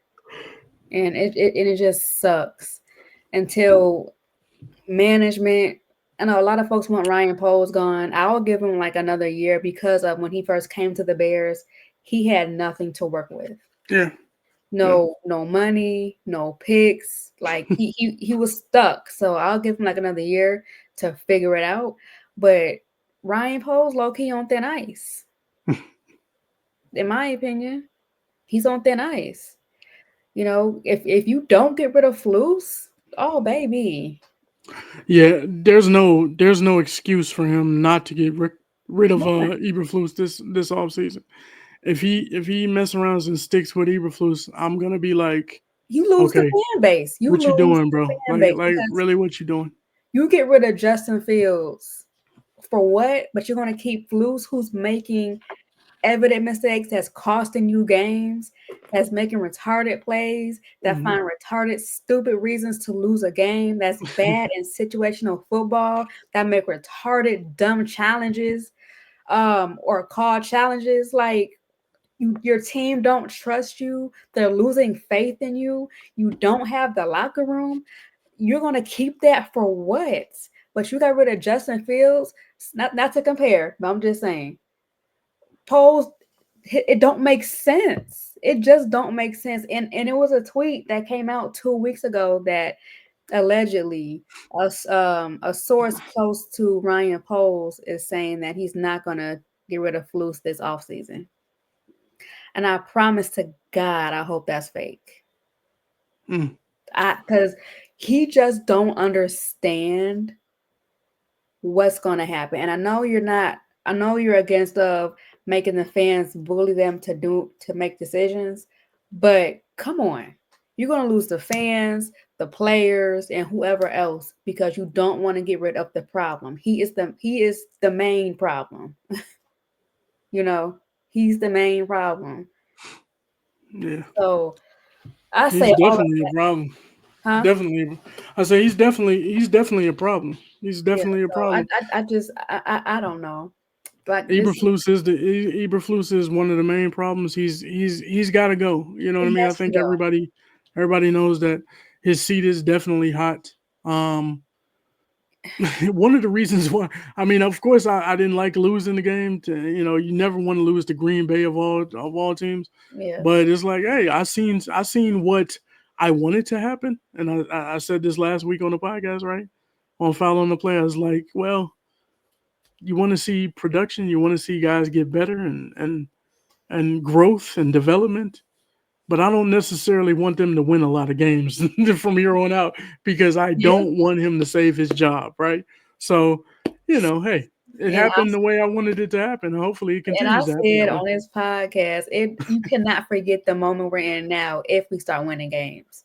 And it just sucks until management. I know a lot of folks want Ryan Poles gone. I'll give him like another year because of when he first came to the Bears, he had nothing to work with. Yeah, yeah, No money, no picks. Like he was stuck. So I'll give him like another year to figure it out. But Ryan Poles low key on thin ice, in my opinion. He's on thin ice. If you don't get rid of Flus, oh baby. yeah. There's no excuse for him not to get rid of Eberflus this offseason. If he mess around and sticks with Eberflus, I'm gonna be like, You lose the okay, fan base. You what you lose doing, the bro? fan Like base like because really, what you doing? you get rid of Justin Fields for what? But you're gonna keep Flus, who's making evident mistakes that's costing you games. that's making retarded plays, that Mhm. find retarded, stupid reasons to lose a game, that's bad in situational football, that make retarded, dumb challenges, or call challenges. Like, your team don't trust you. They're losing faith in you. You don't have the locker room. You're gonna keep that for what? But you got rid of Justin Fields. Not to compare, but I'm just saying. Polls, it don't make sense. It just don't make sense. And it was a tweet that came out 2 weeks ago that allegedly a source close to Ryan Poles is saying that he's not gonna get rid of Flus this offseason. And I promise to God, I hope that's fake. Mm. Because he just don't understand what's going to happen. And I know you're not. I know you're against of making the fans bully them to make decisions, but come on, you're going to lose the fans, the players, and whoever else because you don't want to get rid of the problem. He is the main problem. you know, he's the main problem. Yeah, So I he's say all of definitely a that, problem. huh? Definitely, I say he's definitely a problem. He's Yeah. definitely a So I problem. I, I just I don't know, but this Eberflus is one of the main problems. He's got to go. You know what I he mean? I has to think go. everybody knows that his seat is definitely hot. Um, one of the reasons why, I mean, of course, I didn't like losing the game. You never want to lose to Green Bay of all teams, Yeah. but it's like, hey, I seen what I wanted to happen, and I said this last week on the podcast, right? On Foul on the Play, I was like, well, you want to see production, you want to see guys get better and growth and development, but I don't necessarily want them to win a lot of games from here on out because I Yeah. don't want him to save his job, right? So, hey, it And I happened the way I wanted it to happen. Hopefully, it and I continues to happen said that way. on this podcast, you cannot forget the moment we're in now if we start winning games.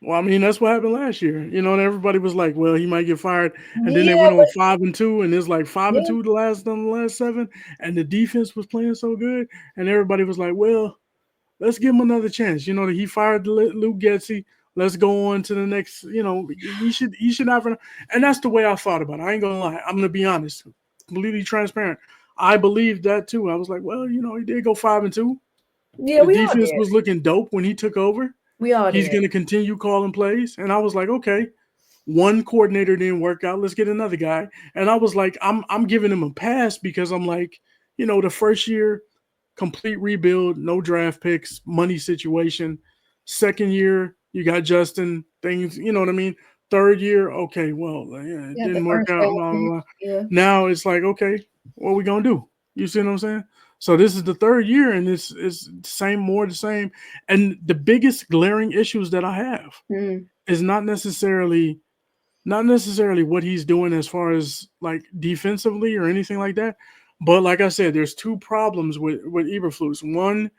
Well, I mean, that's what happened last year. And everybody was like, "Well, he might get fired," and then they Yeah, went on 5-2, and it's like five and yeah, two the last 7, and the defense was playing so good, and everybody was like, "Well, let's give him another chance." He fired Luke Getsy. Let's go on to the next. He should have, and that's the way I thought about it. I ain't gonna lie. I'm gonna be honest, completely transparent. I believed that too. I was like, well, he did go 5-2. yeah. The We all defense did. was looking dope when he took over. We all He's did. gonna continue calling plays, and I was like, okay. One coordinator didn't work out. Let's get another guy. And I was like, I'm giving him a pass because I'm like, the first year, complete rebuild, no draft picks, money situation. Second year, you got Justin, things, you know what I mean? Third year, okay, well, yeah, it Yeah, the didn't work first out, bad blah, blah, year. blah. Yeah, Now it's like, okay, what are we gonna do? You see what I'm saying? So this is the third year, and it's same, more the same. And the biggest glaring issues that I have mm, is not necessarily what he's doing as far as like defensively or anything like that. But like I said, there's two problems with Eberflus. One,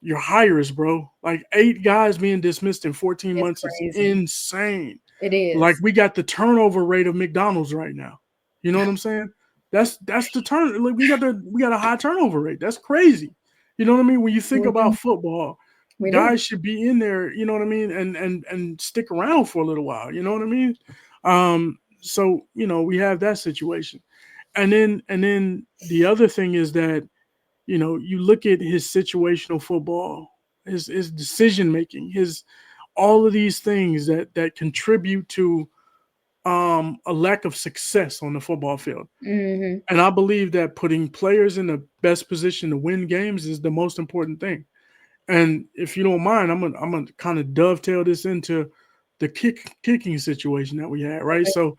your hires, bro. Like 8 guys being dismissed in 14 it's months is crazy. insane. It Like is. we got the turnover rate of McDonald's right now. You know what I'm saying? That's the turn. Like we got a high turnover rate. That's crazy. You know what I mean? When you think Mhm. about football, We do. guys should be in there. You know what I mean? And stick around for a little while. You know what I mean? So we have that situation, and then the other thing is that you look at his situational football, his decision making, his all of these things that contribute to a lack of success on the football field. Hmm. And I believe that putting players in the best position to win games is the most important thing. And if you don't mind, I'm gonna kind of dovetail this into the kicking situation that we had, right? Okay. So,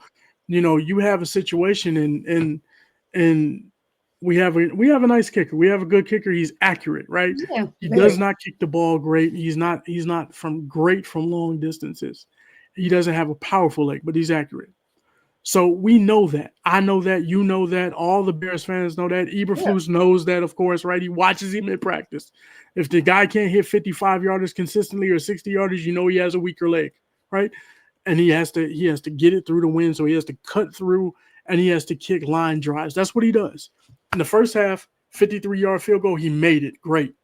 you have a situation and we have a nice kicker. We have a good kicker. He's accurate, right? Yeah, He very. does not kick the ball great. He's not from great from long distances. He doesn't have a powerful leg, but he's accurate. So we know that. I know that. You know that. All the Bears fans know that. Yeah. Eberflus knows that, of course, right? He watches him in practice. If the guy can't hit 55 yarders consistently or 60 yarders, you know he has a weaker leg, right? And he has to get it through the wind. So he has to cut through and he has to kick line drives. That's what he does. In the first half, 53-yard field goal, he made it. Great.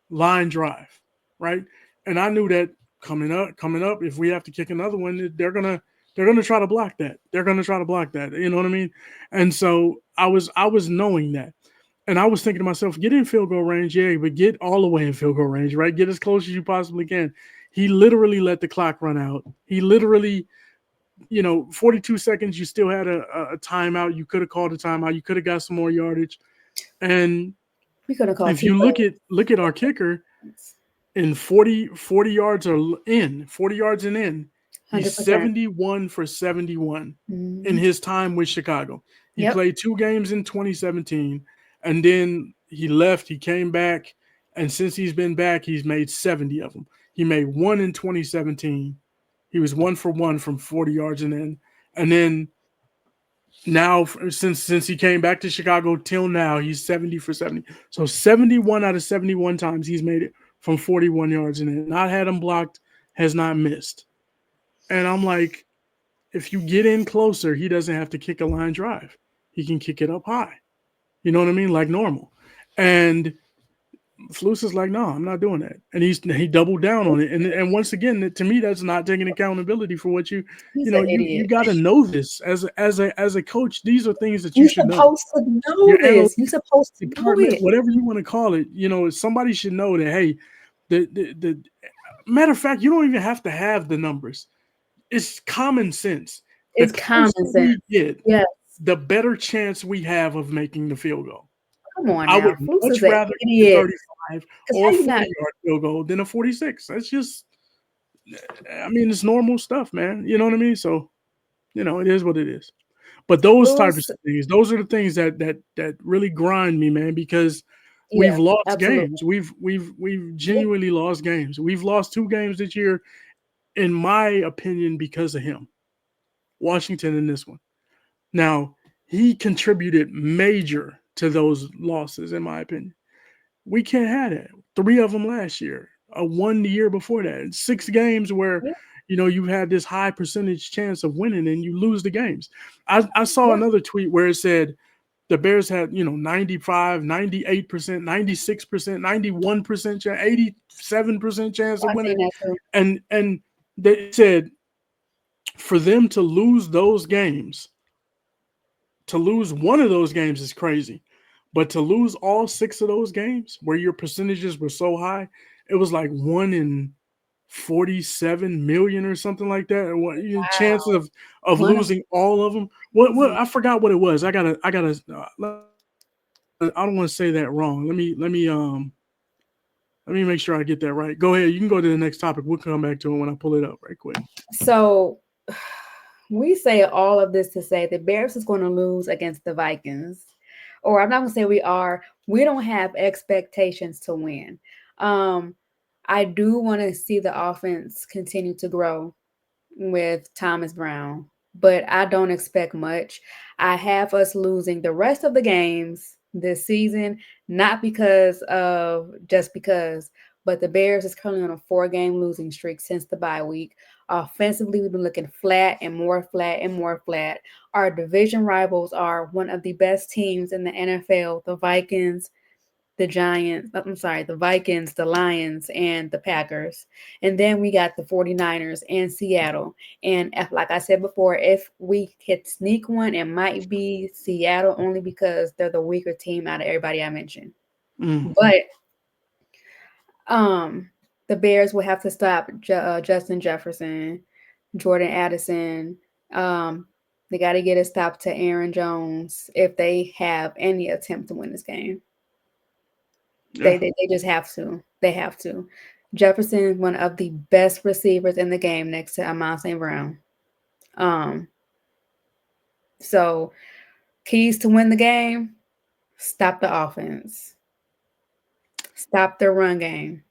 Line drive. right? And I knew that coming up, if we have to kick another one, they're gonna try to block that. They're gonna try to block that. You know what I mean? And so I was knowing that. And I was thinking to myself, get in field goal range, yeah, but get all the way in field goal range, right? Get as close as you possibly can. He literally let the clock run out. He literally, 42 seconds, you still had a timeout. You could have called a timeout. You could have got some more yardage. And We could have called if two you plays. look at our kicker in 40 yards or in 40 yards and in, he's 100%. 71 for 71 in Mm-hmm. his time with Chicago. He Yep. played 2 games in 2017 and then he left, he came back, and since he's been back, he's made 70 of them. He made one in 2017. He was 1 for 1 from 40 yards and in. And then now since he came back to Chicago till now, he's 70 for 70. So 71 out of 71 times he's made it from 41 yards and in. Not had him blocked, has not missed. And I'm like, if you get in closer, he doesn't have to kick a line drive. He can kick it up high. You know what I mean? Like normal. And Flus is like, no, I'm not doing that. And he doubled down on it. And once again, to me, that's not taking accountability for what He's an you idiot. got to know this as a coach. These are things that you You're should know. supposed to know Your this. analytics You're supposed to know department, it. whatever you want to call it, somebody should know that. Hey, the matter of fact, you don't even have to have the numbers. It's common sense. The It's common closer sense. we get, Yes. the better chance we have of making the field goal. Come on I would now. Flus is much an rather get idiot. 35 Because or how a you not? 40-yard field goal than a 46. That's just, I mean, it's normal stuff, man. You know what I mean? So, it is what it is. But those types of Flus, things, those are the things that really grind me, man, because we've yeah, lost absolutely. games. We've Yeah. genuinely lost games. We've lost 2 games this year, in my opinion, because of him. Washington in this one. Now, he contributed major to those losses, in my opinion. We can't have that. 3 of them last year, one the year before that, 6 games where Yeah. you had this high percentage chance of winning and you lose the games. I saw Yeah. another tweet where it said the Bears had 95, 98%, 96%, 91% chance, 87% chance of I seen winning, that too. and they said for them to lose those games, to lose one of those games is crazy. But to lose all 6 of those games where your percentages were so high, it was like 1 in 47 million or something like that. And what your chances Wow. of One of losing all of them? What crazy. I forgot what it was. I gotta. I don't want to say that wrong. Let me make sure I get that right. Go ahead. You can go to the next topic. We'll come back to it when I pull it up right quick. So we say all of this to say the Bears is going to lose against the Vikings. Or I'm not going to say we are. We don't have expectations to win. Um, I do want to see the offense continue to grow with Thomas Brown, but I don't expect much. I have us losing the rest of the games this season, not because of just because, but the Bears is currently on a 4-game losing streak since the bye week. Offensively, we've been looking flat and more flat and more flat. Our division rivals are one of the best teams in the NFL, the Vikings, the Giants, I'm sorry, the Vikings, the Lions, and the Packers. And then we got the 49ers and Seattle. And like I said before, if we could sneak one, it might be Seattle only because they're the weaker team out of everybody I mentioned. Mm. But um, the Bears will have to stop Justin Jefferson, Jordan Addison. Um, they got to get a stop to Aaron Jones if they have any attempt to win this game. Yeah. They just have to. They have to. Jefferson, one of the best receivers in the game next to Amon St. Brown. Um, so keys to win the game, stop the offense. Stop the run game.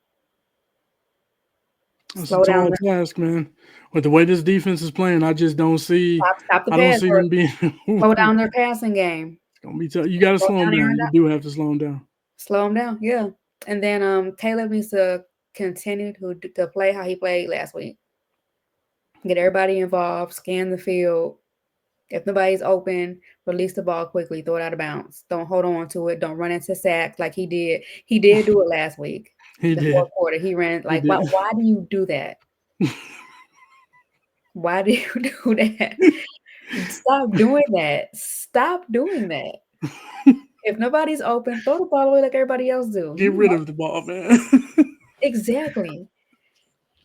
That's a Slow down tall the task, man. With the way this defense is playing, I just don't see. stop the I don't pass see or them being. slow It's down their passing game. gonna be tough. You got to Slow slow them down down. Aaron. You do have to slow them down. Slow them down, yeah. And then Taylor needs to continue to play how he played last week. Get everybody involved, scan the field. If nobody's open, release the ball quickly, throw it out of bounds. Don't hold on to it. Don't run into sacks like he did. He did do it last week. He The did. fourth quarter, he ran He like, did. why do you do that? Why do you do that? Stop doing that. Stop doing that. If nobody's open, throw the ball away like everybody else do. Get You rid know of the ball, man. exactly.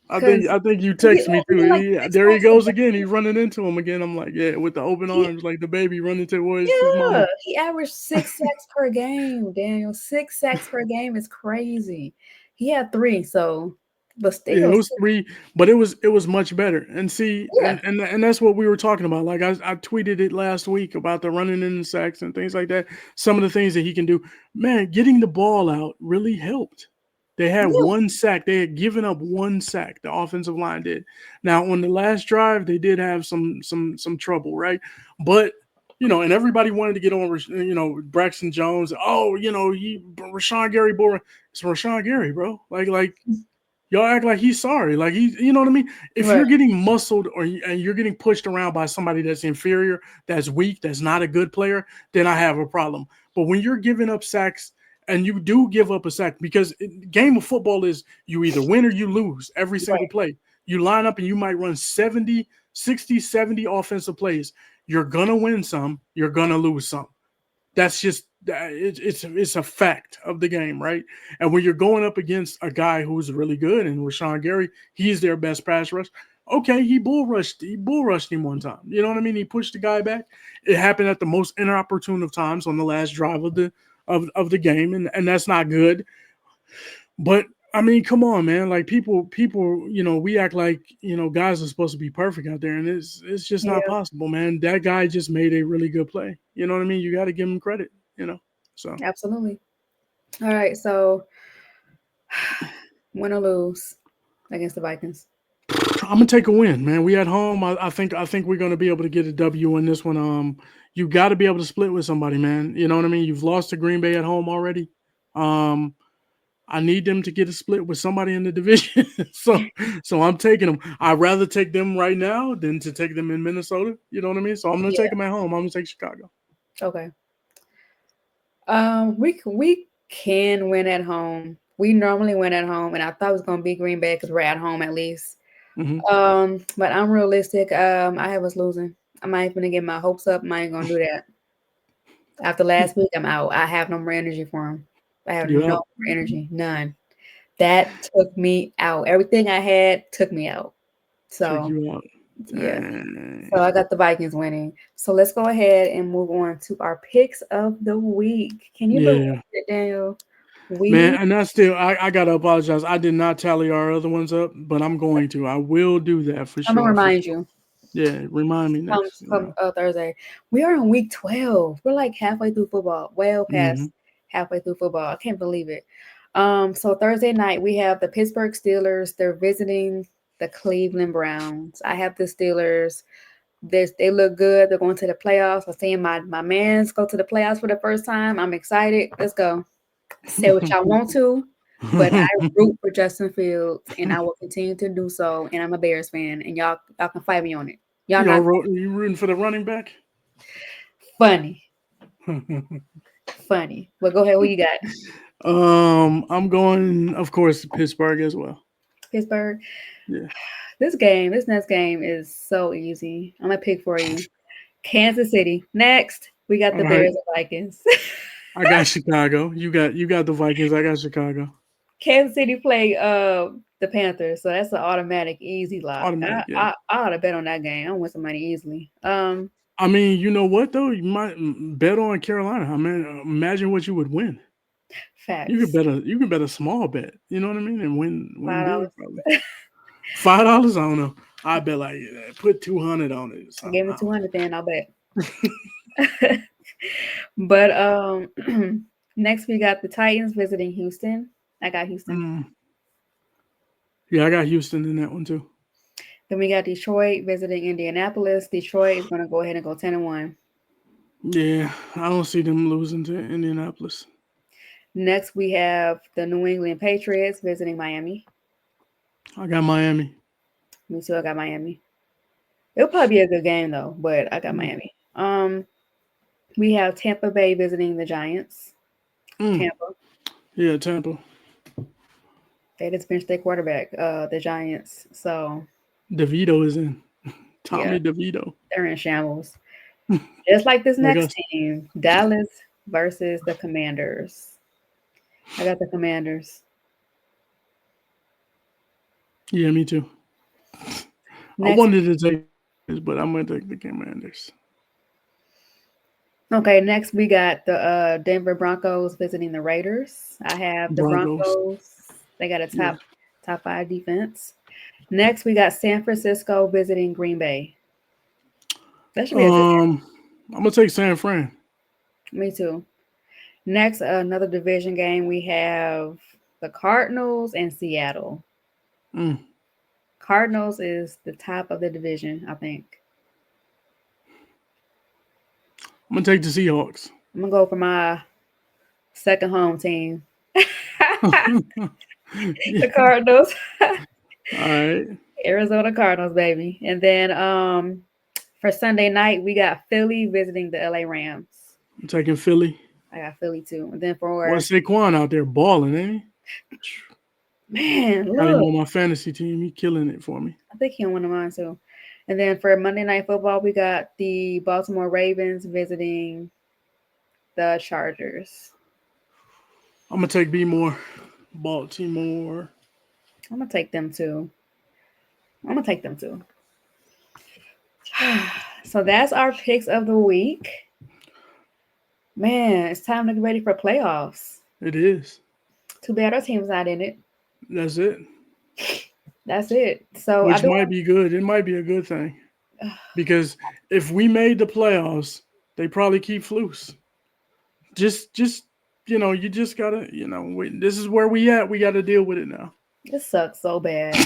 I think Because I think you we get text me we too. get like There he 6 points a goes again. game. He's running into him again. I'm like, yeah, with the open He arms, like the baby running towards his yeah, mama. he averaged 6 sacks per game, Daniel. 6 sacks per game is crazy. He had 3, so but Yeah, it still, was 3, but it was much better. And see, yeah, and that's what we were talking about. Like I tweeted it last week about the running in the sacks and things like that. Some of the things that he can do. Man, getting the ball out really helped. They had yeah, one sack. They had given up one sack. The offensive line did. Now on the last drive, they did have some trouble, right? But and everybody wanted to get on, Braxton Jones. Oh, Rashawn Gary Bora. It's Rashawn Gary, bro. Like y'all act like he's sorry. Like you know what I mean? If right, you're getting muscled and you're getting pushed around by somebody that's inferior, that's weak, that's not a good player, then I have a problem. But when you're giving up sacks and you do give up a sack, because game of football is you either win or you lose every single right, play. You line up and you might run 70, 60, 70 offensive plays. You're going to win some, you're going to lose some. That's just it's a fact of the game, right? And when you're going up against a guy who's really good, and Rashawn Gary, he's their best pass rush. Okay, he bull rushed him one time. You know what I mean? He pushed the guy back. It happened at the most inopportune of times on the last drive of the game, and that's not good. But I mean, come on, man. Like people, we act like guys are supposed to be perfect out there, and it's just not yeah, possible, man. That guy just made a really good play. You know what I mean? You got to give him credit. So absolutely. All right, so win or lose against the Vikings. I'm gonna take a win, man. We at home. I think we're gonna be able to get a W in this one. You got to be able to split with somebody, man. You know what I mean? You've lost to Green Bay at home already. Um, I need them to get a split with somebody in the division. so I'm taking them. I'd rather take them right now than to take them in Minnesota. You know what I mean? So I'm gonna take Yeah, them at home. I'm gonna take Chicago. okay. We can win at home. We normally win at home, and I thought it was gonna be Green Bay because we're at home at least. Hmm. But I'm realistic. I have us losing. I'm not even gonna get my hopes up. I ain't gonna do that. After last week, I'm out. I have no more energy for him. I have You no out? more energy. None. That took me out. Everything I had took me out. Took So you out. yeah. So I got the Vikings winning. So let's go ahead and move on to our picks of the week. Can you believe Yeah, it, Daniel? man. We And that's still. I gotta apologize. I did not tally our other ones up, but I'm going to. I will do that for I'm gonna sure. For remind sure. you. Yeah, remind me Come next. come Thursday. We are in week 12. We're like halfway through football. Well Hmm. past halfway through football. I can't believe it. So Thursday night we have the Pittsburgh Steelers. They're visiting the Cleveland Browns. I have the Steelers. They look good. They're going to the playoffs. I'm seeing my mans go to the playoffs for the first time. I'm excited. Let's go. Say what y'all want to, but I root for Justin Fields, and I will continue to do so. And I'm a Bears fan, and y'all can fight me on it. Y'all not You rooting for the running back? funny, funny. But go ahead. Who you got? I'm going, of course, Pittsburgh as well. Pittsburgh. Yeah. This next game is so easy. I'm gonna pick for you. Kansas City. Next, we got All the right. Bears and Vikings. I got Chicago. You got the Vikings. I got Chicago. Kansas City play the Panthers, so that's an automatic easy lock. Automatic. Yeah. I ought to bet on that game. I win some money easily. I mean, you know what though? You might bet on Carolina. I mean, imagine what you would win. Facts. You could bet a small bet. You know what I mean, and win big $5. probably. $5. I don't know. I bet like put 200 on it or something. Give me I 200, then I'll bet. But next we got the Titans visiting Houston. I got Houston. don't know. Yeah, I got Houston in that one too. Then we got Detroit visiting Indianapolis. Detroit is going to go ahead and go 10-1. Yeah, I don't see them losing to Indianapolis. Next we have the New England Patriots visiting Miami. I got Miami. Me too. I got Miami. It'll probably be a good game though, but I got Mm. Miami. We have Tampa Bay visiting the Giants. Mm. Tampa. Yeah, Tampa. They just benched their quarterback, the Giants. So DeVito is in. yeah, Tommy DeVito. they're in shambles. Just like this Like next us. team, Dallas versus the Commanders. I got the Commanders. Yeah, me too. I Next, wanted to take the Commanders, but I'm gonna take the Commanders. okay, next we got the Denver Broncos visiting the Raiders. I have the Broncos. Broncos. They got a Yeah. top 5 defense. Next we got San Francisco visiting Green Bay. That should be a good I'm gonna take San Fran. game. Me too. Next, another division game. We have the Cardinals and Seattle. Mm. Cardinals is the top of the division, I think. I'm gonna take the Seahawks. I'm gonna go for my second home team, Yeah. the Cardinals. All right. Arizona Cardinals, baby. And then for Sunday night, we got Philly visiting the LA Rams. I'm taking Philly. I got Philly too. And then for Boy, Saquon out there balling, ain't man, he? Got him look, on my fantasy team. He killing it for me. I think he'll win mine too. And then for Monday Night Football, we got the Baltimore Ravens visiting the Chargers. I'm gonna take B more. Baltimore. I'm gonna take them too. So that's our picks of the week. Man, it's time to get ready for playoffs. It is. Too bad our team's not in it. That's it. That's it. So Which might be good. It might be a good thing. Because if we made the playoffs, they probably keep Flus. Just you just gotta, this is where we at. We gotta deal with it now. It sucks so bad.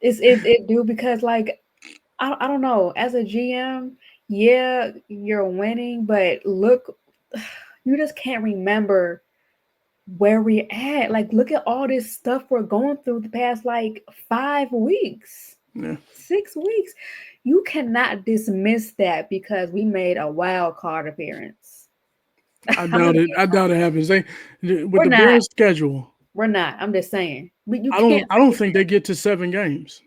it do because like I don't know. As a GM, yeah, you're winning, but look, you just can't remember where we're at. Like, look at all this stuff we're going through the past like 5 weeks, Yeah. 6 weeks. You cannot dismiss that because we made a wild card appearance. I doubt it. I doubt it happens. With the not. Bears schedule, We're not. I'm just saying. You I can't. don't think they get to 7 games.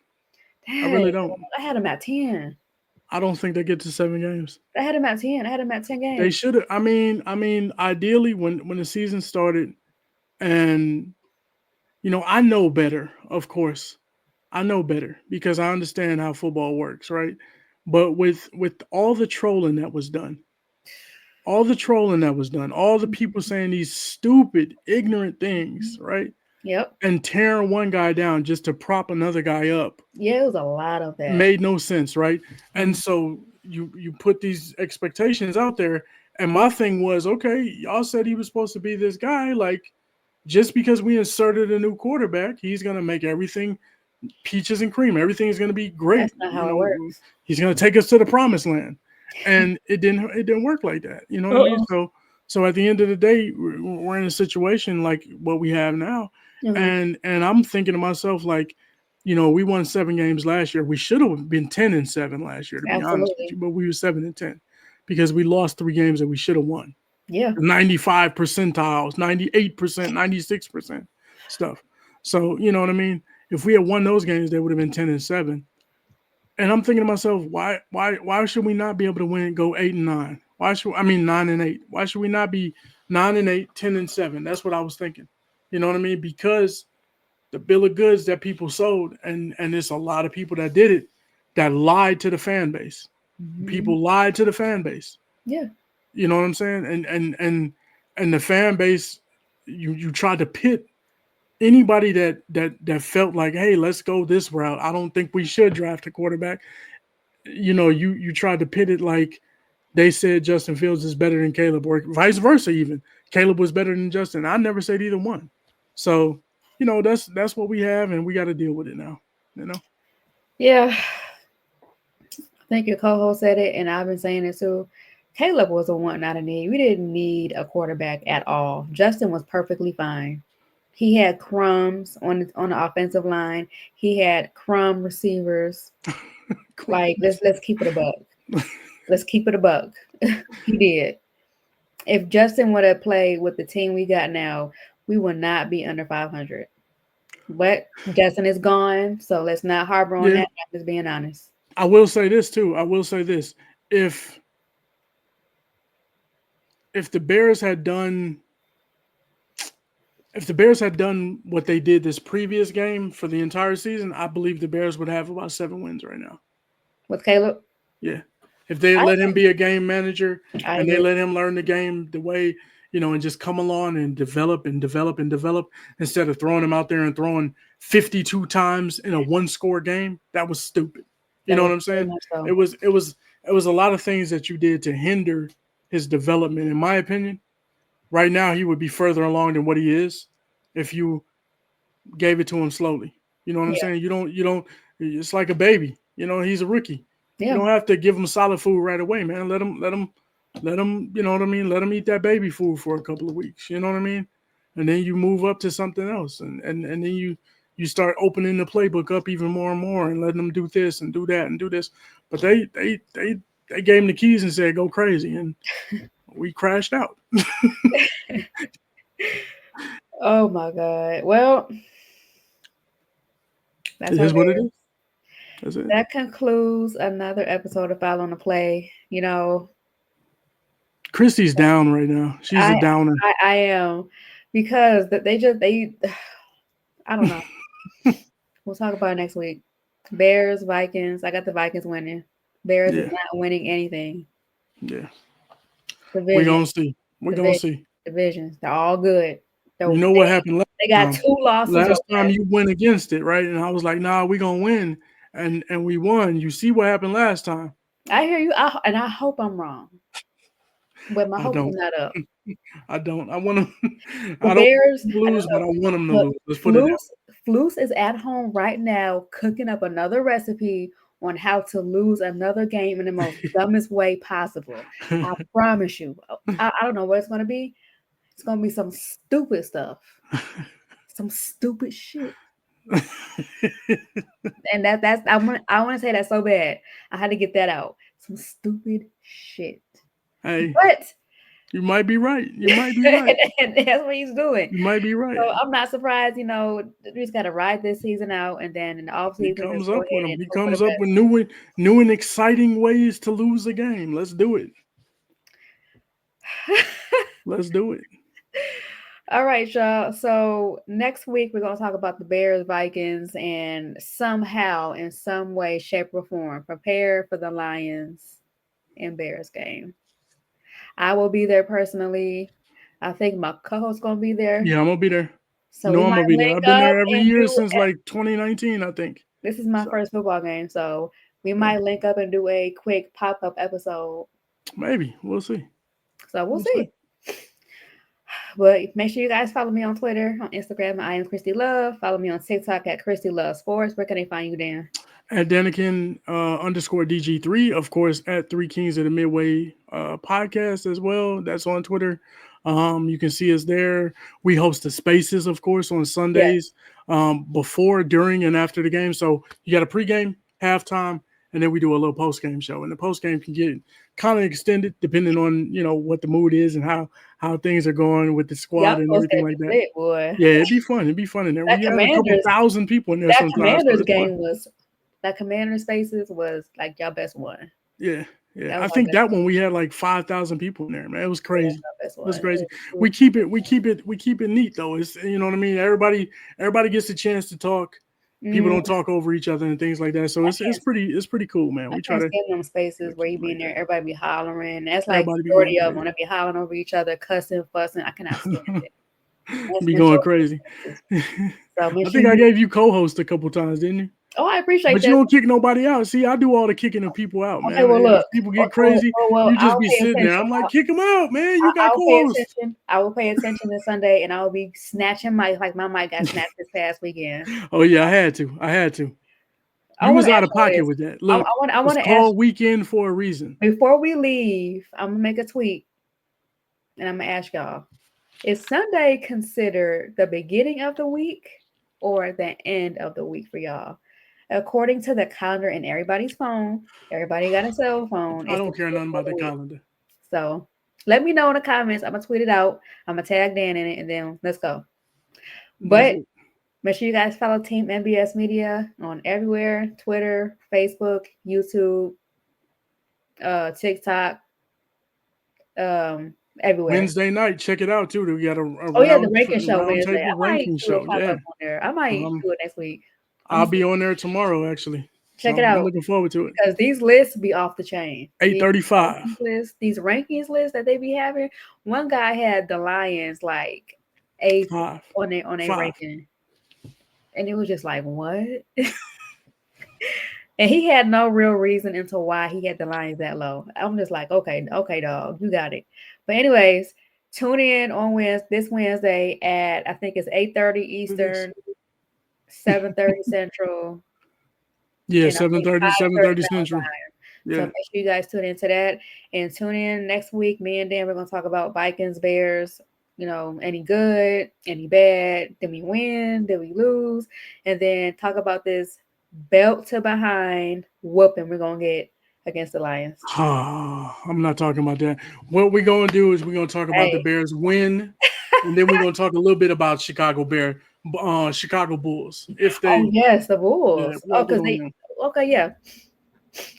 Dang, I really don't. I had them at 10. I don't think they get to 7 games. I had them at 10. I had them at 10 games. They should have. I mean, ideally, when the season started, and I know better. Of course, I know better because I understand how football works, right? But with all the trolling that was done, all the people saying these stupid, ignorant things, right? Yep. And tearing one guy down just to prop another guy up. Yeah, it was a lot of that. Made no sense, right? And so you put these expectations out there, and my thing was, okay, y'all said he was supposed to be this guy, like just because we inserted a new quarterback, he's gonna make everything peaches and cream. Everything is gonna be great. That's not how it works. He's gonna take us to the promised land, and it didn't work like that. You know what I mean? So at the end of the day, we're in a situation like what we have now. And I'm thinking to myself, like, we won 7 games last year. We should have been 10-7 last year, to be honest with you, but we were 7-10 because we lost 3 games that we should have won. Yeah. 95 percentiles, 98%, 96% stuff. So, you know what I mean? If we had won those games, they would have been 10-7. And I'm thinking to myself, why should we not be able to win, go 8-9? 9-8? Why should we not be 9-8, 10-7? That's what I was thinking. You know what I mean? Because the bill of goods that people sold, and there's a lot of people that did it, that lied to the fan base. People lied to the fan base. Yeah. You know what I'm saying? And the fan base, you tried to pit anybody that felt like, hey, let's go this route. I don't think we should draft a quarterback. You tried to pit it like they said Justin Fields is better than Caleb, or vice versa even. Caleb was better than Justin. I never said either one. So, that's what we have, and we got to deal with it now. Yeah. I think your co-host said it, and I've been saying it too. Caleb was a want, not a need. We didn't need a quarterback at all. Justin was perfectly fine. He had crumbs on the offensive line. He had crumb receivers. Like, let's keep it a buck. Let's keep it a buck. He did. If Justin would have played with the team we got now, we would not be under 500. But Justin is gone, so let's not harbor on Yeah, that. I'm just being honest. I will say this too. I will say this: if if the Bears had done if the Bears had done what they did this previous game for the entire season, I believe the Bears would have about 7 wins right now. With Caleb, Yeah. If they I let him be a game manager I and they agree. let him learn the game the way, and just come along and develop and develop and develop instead of throwing him out there and throwing 52 times in a one score game, that was stupid. You That know was what I'm very saying? much It so. was it was it was a lot of things that you did to hinder his development, in my opinion. Right now he would be further along than what he is if you gave it to him slowly. You know what I'm Yeah, saying? You don't it's like a baby. He's a rookie. You yeah. don't have to give him solid food right away, man. Let him, you know what I mean? Let him eat that baby food for a couple of weeks. You know what I mean? And then you move up to something else. And then you start opening the playbook up even more and more and letting them do this and do that and do this. But they gave him the keys and said, go crazy. And we crashed out. Oh my God. Well, that's It our is what it Bears. is. That's it. That concludes another episode of Foul on the Play. Kristy's down right now. She's a I downer. I am because they I don't know. We'll talk about it next week. Bears, Vikings. I got the Vikings winning. Bears is Yeah. not winning anything. Yeah. We Division, gonna see. We gonna division, see. divisions. They're all good. You So know what happened last they got time? two losses. Last time Okay. you went against it, right? And I was like, nah, we gonna win. And we won. You see what happened last time. I hear you. And I hope I'm wrong, but my I hopes are don't. not up. I don't. I want them. The I don't want Bears, them to I lose, but don't I want them to know. lose. Let's put it that Flus is at home right now cooking up another recipe on how to lose another game in the most dumbest way possible. I way. promise you. I don't know what it's going to be. It's going to be some stupid stuff, some stupid shit. And that's I want to say that so bad. I had to get that out. Some stupid shit. Hey, But you might be right. You might be right. and that's what he's doing. You might be right. So I'm not surprised, we just gotta ride this season out and then in the off He season just comes go up with ahead them. and He hope for the comes up with best. new and exciting ways to lose a game. Let's do it. Let's do it. All right, y'all. So next week we're gonna talk about the Bears, Vikings, and somehow, in some way, shape, or form, prepare for the Lions and Bears game. I will be there personally. I think my co-host's gonna be there. Yeah, I'm gonna be there. So You we know I'm might gonna be there. link I've been up there every and year do since like 2019, I think. this is my So first football game, so we yeah, might link up and do a quick pop-up episode. maybe we'll see. So we'll We'll see. see. But make sure you guys follow me on Twitter, on Instagram. I am Kristy Love. Follow me on TikTok at Kristy Love Sports. Where can they find you, Dan? At Danikin underscore DG3, of course, at Three Kings of the Midway podcast as well. That's on Twitter. You can see us there. We host the spaces, of course, on Yes. Sundays, before, during, and after the game. So you got a pregame, halftime, and then we do a little postgame show. And the postgame can get kind of extended depending on what the mood is and how things are going with the Y'all squad and supposed everything to like be that. lit, boy. Yeah, it'd be fun. It'd be fun in there. That We have a couple commanders, thousand people in there that sometimes, so commanders it's fun. game was that commander spaces was like y'all best one. Yeah, yeah. That I was our think best that one. one we had like 5,000 people in there, man. It was Yeah, that crazy. was our best It was one. crazy. It We was keep it, we keep it, we keep it neat though. It's you know what I mean. Everybody gets a chance to talk. People don't mm, talk over each other and things like that. So I it's can't pretty cool, man. I We try can't to stand them spaces where keep you it be in like there, that. everybody be hollering. That's like Everybody be going majority of them. crazy. They be hollering over each other, cussing, fussing. I cannot stand it. That's Be going majority of crazy. spaces. So make I sure think I you. gave you co-host a couple times, didn't you? Oh, I appreciate But you that. don't kick nobody out. See, I do all the kicking of people out, Okay, man. well, If look. people Oh, get crazy, well, you just I'll be pay sitting there. attention. I'm like, kick them out, man. You got I'll pay co-host. attention. I will pay attention this Sunday, and I will be snatching like my mic got snatched this past weekend. Oh yeah, I had to. I had to. I You want was to out ask of you pocket this. with that. I Look, want. I it's want to ask called weekend for a reason. before we leave. I'm gonna make a tweet, and I'm gonna ask y'all: is Sunday considered the beginning of the week or the end of the week for y'all? According to the calendar in everybody's phone, everybody got a cell phone. I It's the don't care beginning nothing of about the the week. calendar. So let me know in the comments. I'm gonna tweet it out. I'm gonna tag Dan in it, and then let's go. That's But it. Make sure you guys follow Team NBS Media on everywhere: Twitter, Facebook, YouTube, TikTok, everywhere. Wednesday night, check it out too. We got a Oh yeah, the round ranking show Wednesday. table I might ranking do a show. pop Yeah, up on there. I might do it next week. I'm I'll gonna be see. on there tomorrow actually, so Check it I'm out looking forward to it. because these lists be off the chain. These 8:35. these rankings lists that they be having. One guy had the Lions like eighth Five. on their Five. ranking, and it was just like what? And he had no real reason into why he had the Lions that low. I'm just like, okay, dog, you got it. But anyways, tune in on this Wednesday at I think it's 8:30 Eastern, 7:30 Central, Yeah, and I think 7:30, 5:30 7:30 Central. Mountain Time. So Yeah. make sure you guys tune into that and tune in next week. Me and Dan, we're gonna talk about Vikings, Bears. You know, any good, any bad? Did we win? Did we lose? And then talk about this belt to behind whooping we're gonna get against the Lions. I'm not talking about that. What we're gonna do is we're gonna talk about the Hey, Bears win, and then we're gonna talk a little bit about Chicago Bulls. If oh they, yes, the yeah, Bulls. we Oh, gotta get because on they them. okay, yeah.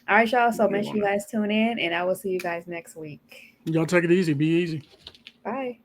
All right, y'all. So Get make sure on you them. guys tune in, and I will see you guys next week. Y'all take it easy. Be easy. Bye.